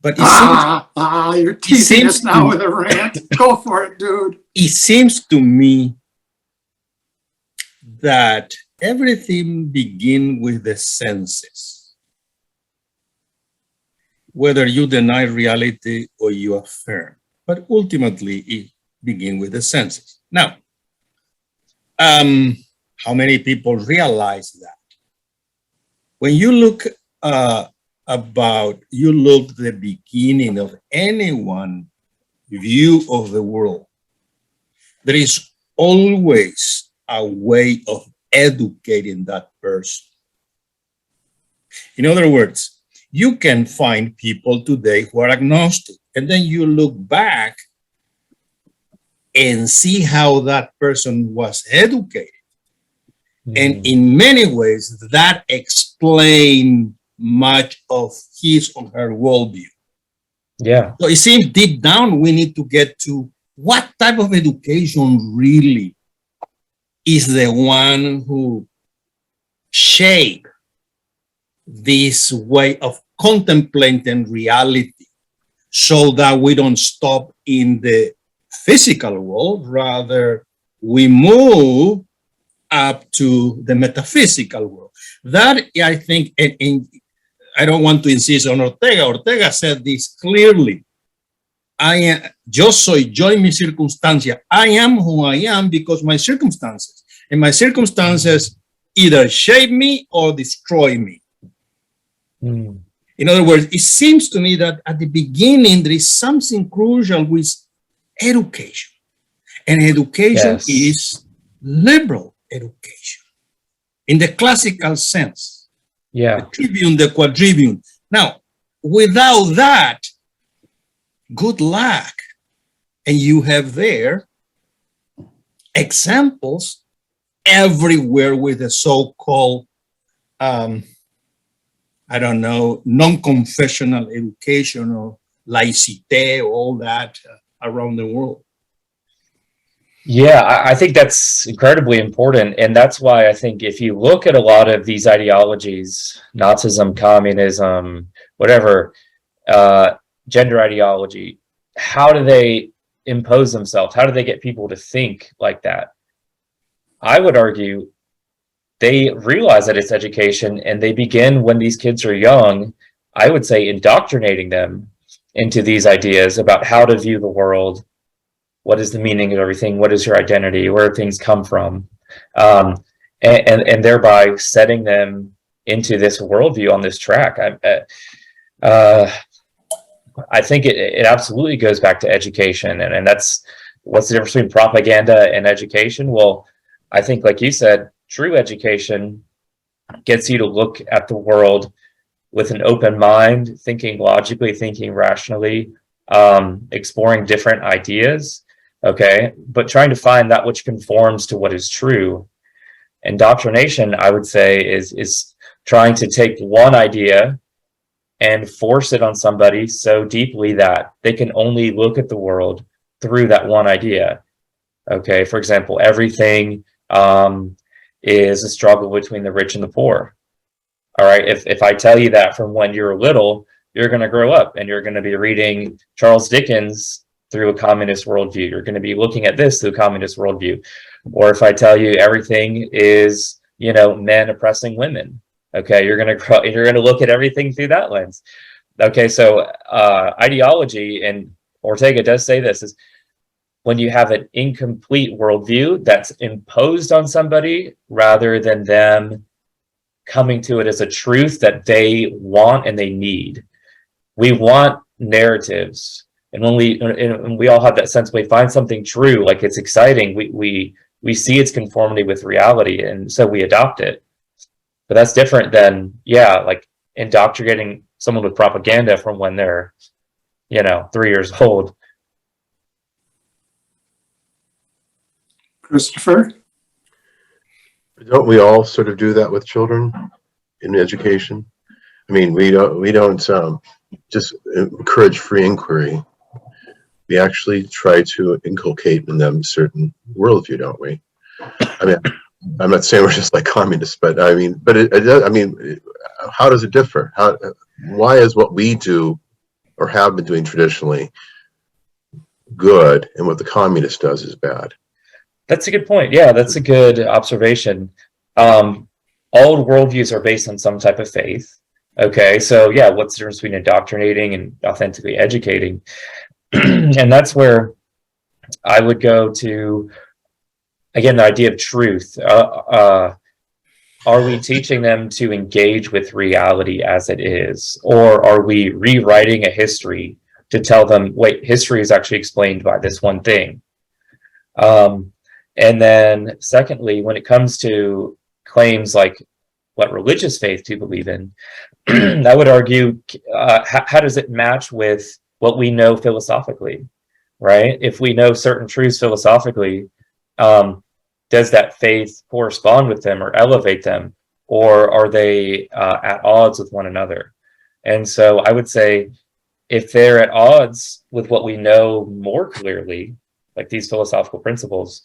[SPEAKER 3] but it seems,
[SPEAKER 1] You're teasing
[SPEAKER 3] seems
[SPEAKER 1] us now
[SPEAKER 3] to-
[SPEAKER 1] with a rant. Go for it, dude.
[SPEAKER 3] it seems to me that everything begins with the senses. Whether you deny reality or you affirm, but ultimately it begins with the senses. Now, how many people realize that? When you look you look at the beginning of anyone's view of the world, there is always a way of educating that person. In other words, you can find people today who are agnostic, and then you look back and see how that person was educated. And in many ways, that explains much of his or her worldview.
[SPEAKER 2] Yeah.
[SPEAKER 3] So it seems deep down, we need to get to what type of education really is the one who shape this way of contemplating reality, so that we don't stop in the physical world, rather we move up to the metaphysical world. That, I think, and I don't want to insist on Ortega. Ortega said this clearly. I am, yo soy yo y mi circunstancia. I am who I am because my circumstances, and my circumstances either shape me or destroy me.
[SPEAKER 2] Mm.
[SPEAKER 3] In other words, it seems to me that at the beginning, there is something crucial with education. And education
[SPEAKER 2] Yes.
[SPEAKER 3] is liberal education in the classical sense.
[SPEAKER 2] Yeah.
[SPEAKER 3] The tribune, the quadribune. Now, without that, good luck. And you have there examples everywhere with the so-called, I don't know, non-confessional education or laïcité, all that around the world.
[SPEAKER 2] Yeah, I think that's incredibly important. And that's why I think if you look at a lot of these ideologies, Nazism, communism, whatever, gender ideology, how do they impose themselves? How do they get people to think like that? I would argue they realize that it's education, and they begin when these kids are young, I would say, indoctrinating them into these ideas about how to view the world. What is the meaning of everything? What is your identity? Where do things come from? And thereby setting them into this worldview on this track. I think it absolutely goes back to education. And that's what's the difference between propaganda and education? Well, I think, like you said, true education gets you to look at the world with an open mind, thinking logically, thinking rationally, exploring different ideas. Okay, but trying to find that which conforms to what is true. Indoctrination, I would say, is trying to take one idea and force it on somebody so deeply that they can only look at the world through that one idea. Okay, for example, everything is a struggle between the rich and the poor. All right, if I tell you that from when you're little, you're going to grow up and you're going to be reading Charles Dickens through a communist worldview. You're going to be looking at this through a communist worldview. Or if I tell you everything is, men oppressing women, okay, you're going to look at everything through that lens. Okay, so ideology, and Ortega does say this, is when you have an incomplete worldview that's imposed on somebody rather than them coming to it as a truth that they want and they need. We want narratives. And when we all have that sense, we find something true, like it's exciting, we see its conformity with reality, and so we adopt it. But that's different than, like indoctrinating someone with propaganda from when they're, 3 years old.
[SPEAKER 1] Christopher?
[SPEAKER 4] Don't we all sort of do that with children in education? I mean, we don't just encourage free inquiry. We actually try to inculcate in them certain worldview, don't we? I mean, I'm not saying we're just like communists, but I mean, how does it differ? Why is what we do or have been doing traditionally good, and what the communist does is bad?
[SPEAKER 2] That's a good point. Yeah, that's a good observation. All worldviews are based on some type of faith. Okay, so yeah, what's the difference between indoctrinating and authentically educating? And that's where I would go to, again, the idea of truth. Are we teaching them to engage with reality as it is? Or are we rewriting a history to tell them, wait, history is actually explained by this one thing? And then secondly, when it comes to claims like what religious faith do you believe in, I would argue, how does it match with what we know philosophically, right? If we know certain truths philosophically, does that faith correspond with them or elevate them, or are they at odds with one another? And so I would say if they're at odds with what we know more clearly, like these philosophical principles,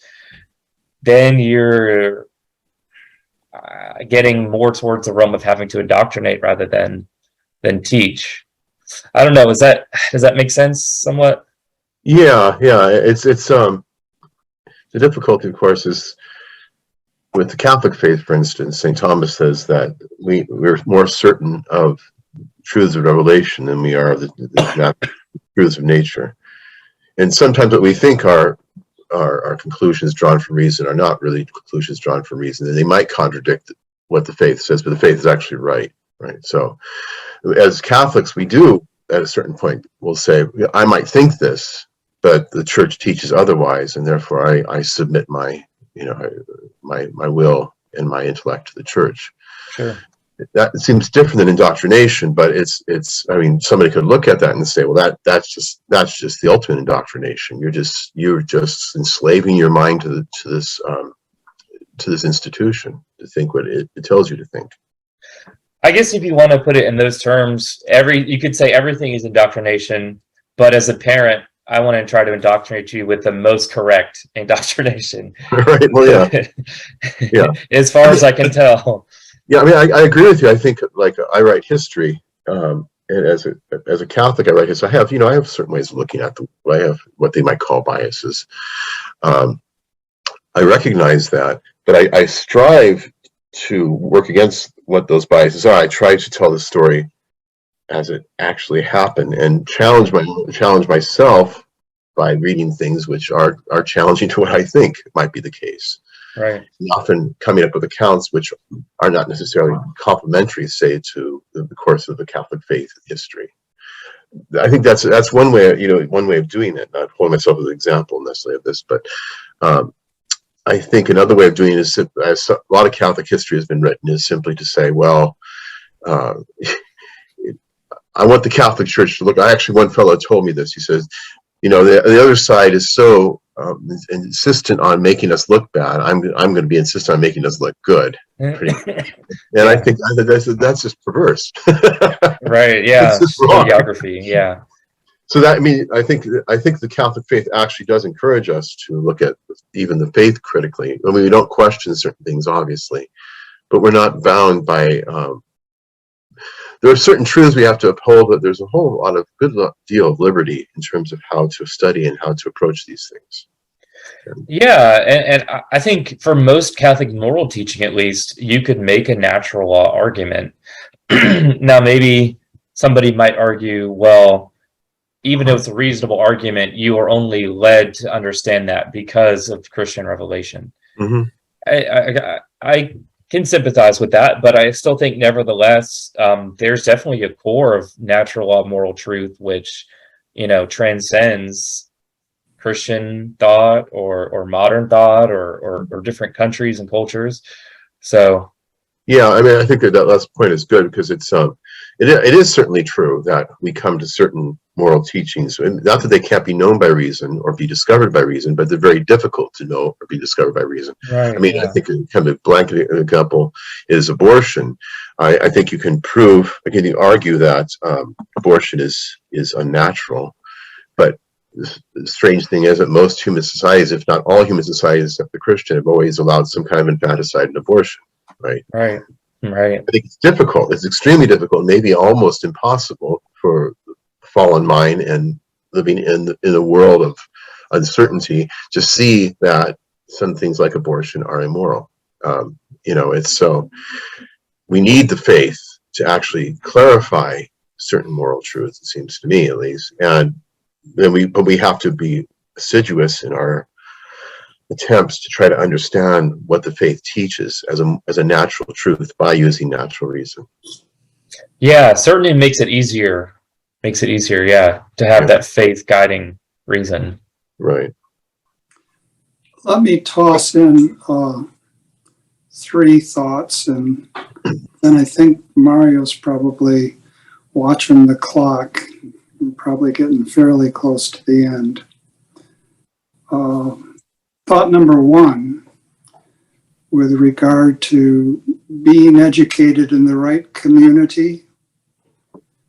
[SPEAKER 2] then you're getting more towards the realm of having to indoctrinate rather than teach. I don't know. Does that make sense somewhat?
[SPEAKER 4] Yeah. It's the difficulty, of course, is with the Catholic faith. For instance, St. Thomas says that we're more certain of truths of revelation than we are of the truths of nature. And sometimes what we think are conclusions drawn from reason are not really conclusions drawn from reason, and they might contradict what the faith says, but the faith is actually right. So as Catholics, we do at a certain point will say, I might think this, but the church teaches otherwise, and therefore I submit my will and my intellect to the church.
[SPEAKER 2] Sure.
[SPEAKER 4] That seems different than indoctrination, but it's I mean, somebody could look at that and say, well, that's just the ultimate indoctrination. You're just enslaving your mind to this institution to think what it tells you to think.
[SPEAKER 2] I guess if you want to put it in those terms, you could say everything is indoctrination, but as a parent, I want to try to indoctrinate you with the most correct indoctrination.
[SPEAKER 4] Right. Well, yeah.
[SPEAKER 2] As far as I can tell.
[SPEAKER 4] Yeah, I mean, I agree with you. I think, like, I write history, and as a Catholic, I write history. I have certain ways of looking at I have what they might call biases. I recognize that, but I strive to work against what those biases are. I try to tell the story as it actually happened and challenge myself by reading things which are challenging to what I think might be the case.
[SPEAKER 2] Right.
[SPEAKER 4] And often coming up with accounts which are not necessarily complementary, say, to the course of the Catholic faith history. I think that's one way, one way of doing it. Not holding myself as an example necessarily of this, but I think another way of doing it is, as a lot of Catholic history has been written, is simply to say, well, I want the Catholic Church to look. One fellow told me this. He says, the other side is so insistent on making us look bad. I'm going to be insistent on making us look good. And I think that's just perverse.
[SPEAKER 2] Right. Yeah. Geography. Yeah.
[SPEAKER 4] So that, I mean, I think the Catholic faith actually does encourage us to look at even the faith critically. I mean, we don't question certain things, obviously, but we're not bound by. There are certain truths we have to uphold, but there's a whole lot of good deal of liberty in terms of how to study and how to approach these things.
[SPEAKER 2] Yeah, and I think for most Catholic moral teaching, at least, you could make a natural law argument. Now, maybe somebody might argue, well, even though it's a reasonable argument, you are only led to understand that because of Christian revelation.
[SPEAKER 4] Mm-hmm.
[SPEAKER 2] I can sympathize with that, but I still think, nevertheless, there's definitely a core of natural law moral truth which, transcends Christian thought or modern thought or different countries and cultures. So
[SPEAKER 4] Yeah, I mean, I think that last point is good because it is certainly true that we come to certain moral teachings, and not that they can't be known by reason or be discovered by reason, but they're very difficult to know or be discovered by reason.
[SPEAKER 2] Right.
[SPEAKER 4] I mean, I think kind of a blanket example is abortion. I think you can argue that abortion is unnatural, but the strange thing is that most human societies, if not all human societies except the Christian, have always allowed some kind of infanticide and abortion. Right.
[SPEAKER 2] Right.
[SPEAKER 4] I think it's difficult. It's extremely difficult, maybe almost impossible for fallen mind and living in a world of uncertainty to see that some things like abortion are immoral. It's so we need the faith to actually clarify certain moral truths. It seems to me, at least, and then we have to be assiduous in our attempts to try to understand what the faith teaches as a natural truth by using natural reason.
[SPEAKER 2] Yeah, certainly makes it easier. Yeah, to have that faith guiding reason.
[SPEAKER 4] Right.
[SPEAKER 1] Let me toss in 3 thoughts, and then I think Mario's probably watching the clock. We're probably getting fairly close to the end. Thought number 1, with regard to being educated in the right community,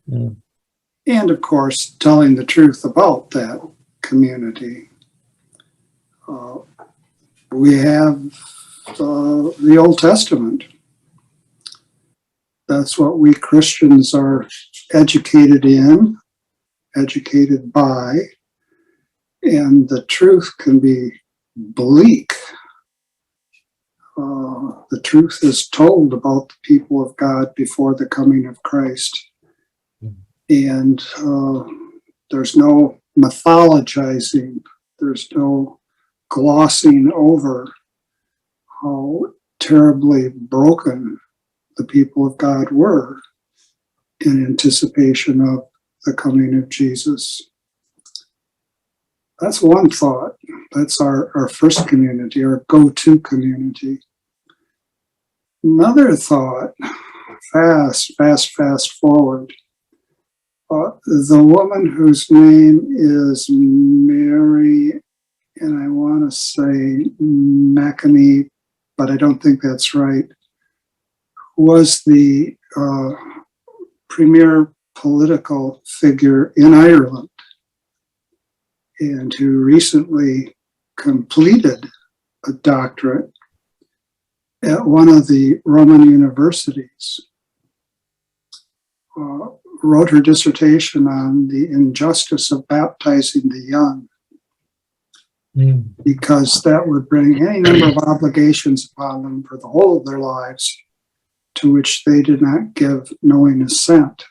[SPEAKER 1] and of course, telling the truth about that community. We have the Old Testament. That's what we Christians are educated in, educated by, and the truth can be bleak. The truth is told about the people of God before the coming of Christ. And there's no mythologizing, there's no glossing over how terribly broken the people of God were in anticipation of the coming of Jesus. That's one thought. That's our first community, our go-to community. Another thought, fast forward. The woman whose name is Mary, and I want to say McAnee, but I don't think that's right, was the premier political figure in Ireland, and who recently completed a doctorate at one of the Roman universities. Wrote her dissertation on the injustice of baptizing the young, because that would bring any number of obligations upon them for the whole of their lives, to which they did not give knowing assent.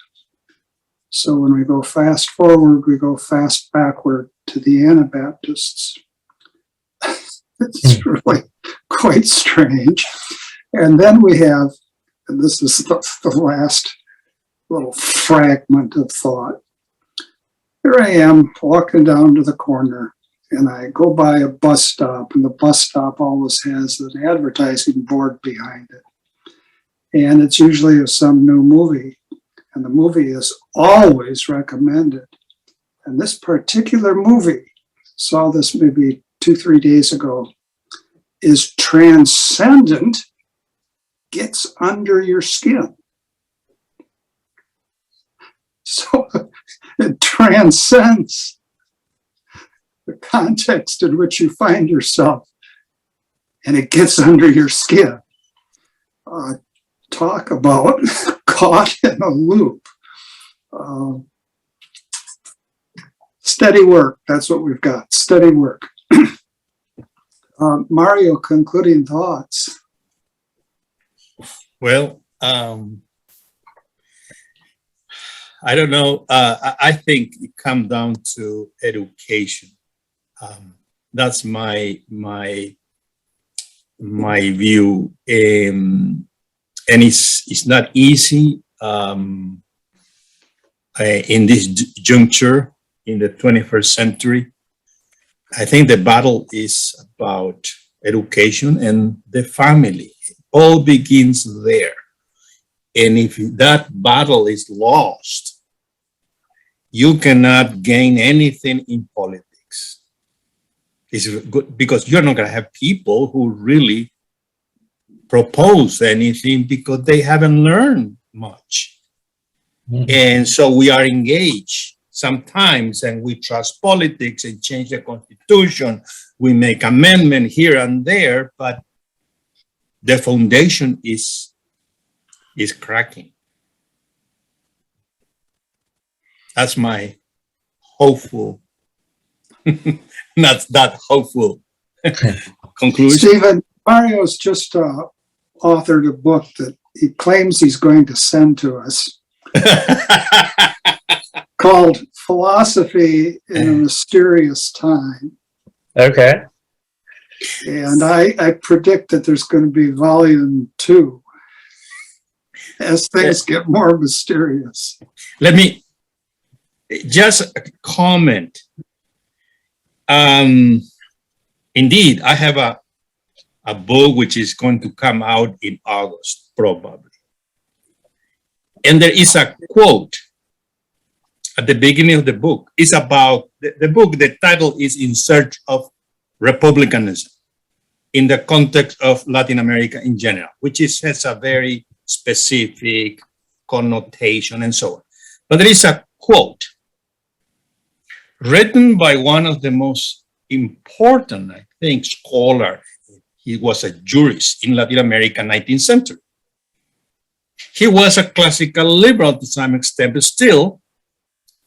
[SPEAKER 1] So when we go fast forward, we go fast backward to the Anabaptists. It's really quite strange. And then we have, and this is the last little fragment of thought. Here I am walking down to the corner, and I go by a bus stop, and the bus stop always has an advertising board behind it. And it's usually of some new movie, and the movie is always recommended. And this particular movie, saw this maybe 2-3 days ago, is transcendent, gets under your skin. So it transcends the context in which you find yourself, and it gets under your skin. Talk about caught in a loop. Steady work, that's what we've got, steady work. Mario, concluding thoughts.
[SPEAKER 3] Well, I don't know. I think it comes down to education. That's my view, and it's not easy in this juncture in the 21st century. I think the battle is about education and the family. all begins there. And if that battle is lost, you cannot gain anything in politics. It's good because you're not going to have people who really propose anything because they haven't learned much. And so we are engaged sometimes, and we trust politics and change the constitution. We make amendment here and there, but the foundation is cracking. That's my hopeful, not that hopeful conclusion.
[SPEAKER 1] Stephen, Mario's just authored a book that he claims he's going to send to us called Philosophy in a Mysterious Time.
[SPEAKER 2] Okay.
[SPEAKER 1] And I predict that there's going to be volume 2 as things get more mysterious.
[SPEAKER 3] Let me just comment. Indeed, I have a book which is going to come out in August, probably. And there is a quote at the beginning of the book. It's about the book, the title is In Search of Republicanism in the context of Latin America in general, which has a very specific connotation and so on. But there is a quote written by one of the most important, I think, scholar. He was a jurist in Latin America, 19th century. He was a classical liberal to some extent, but still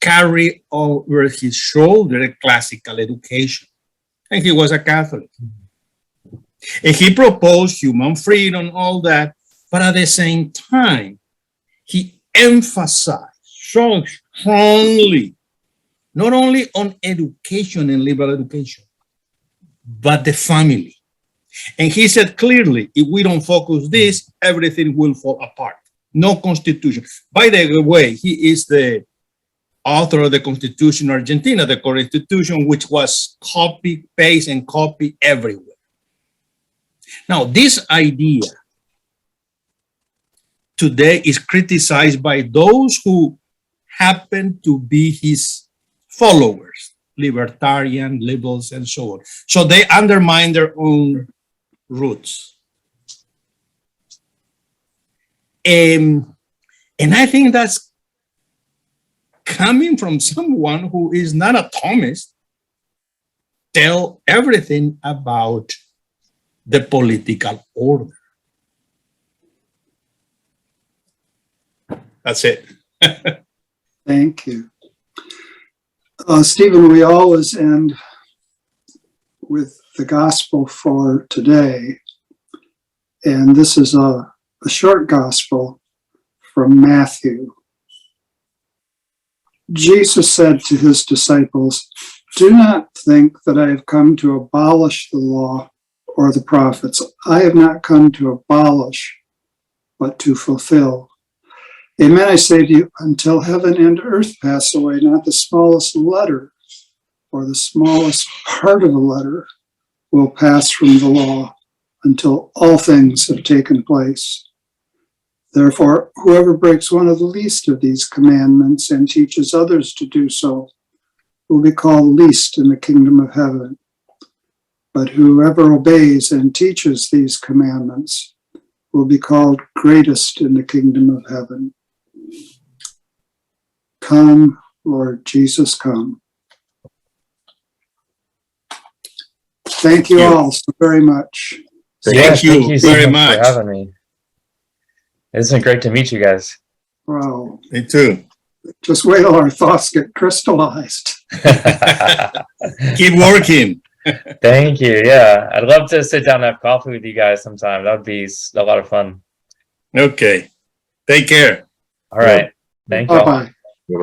[SPEAKER 3] carried over his shoulder a classical education. And he was a Catholic. And he proposed human freedom, all that, but at the same time, he emphasized so strongly, not only on education and liberal education, but the family. And he said clearly, if we don't focus this, everything will fall apart. No constitution. By the way, he is the author of the Constitution of Argentina, the Constitution, which was copy, paste, and copy everywhere. Now, this idea today is criticized by those who happen to be his followers, libertarian, liberals, and so on. So they undermine their own roots. And I think that's coming from someone who is not a Thomist, tell everything about the political order. That's it.
[SPEAKER 1] Thank you. Stephen, we always end with the gospel for today. And this is a short gospel from Matthew. Jesus said to his disciples, "Do not think that I have come to abolish the law or the prophets. I have not come to abolish, but to fulfill. Amen, I say to you, until heaven and earth pass away, not the smallest letter or the smallest part of a letter will pass from the law until all things have taken place. Therefore, whoever breaks one of the least of these commandments and teaches others to do so will be called least in the kingdom of heaven. But whoever obeys and teaches these commandments will be called greatest in the kingdom of heaven. Come, Lord Jesus, come." Thank you all so very much.
[SPEAKER 3] Thank you
[SPEAKER 2] so
[SPEAKER 3] very
[SPEAKER 2] for
[SPEAKER 3] much.
[SPEAKER 2] having me. It's been great to meet you guys.
[SPEAKER 1] Wow.
[SPEAKER 3] Me too.
[SPEAKER 1] Just wait till our thoughts get crystallized.
[SPEAKER 3] Keep working.
[SPEAKER 2] Thank you. Yeah, I'd love to sit down and have coffee with you guys sometime. That would be a lot of fun.
[SPEAKER 3] Okay. Take care.
[SPEAKER 2] All right. Thank you.
[SPEAKER 1] Bye-bye.
[SPEAKER 4] Bye-bye.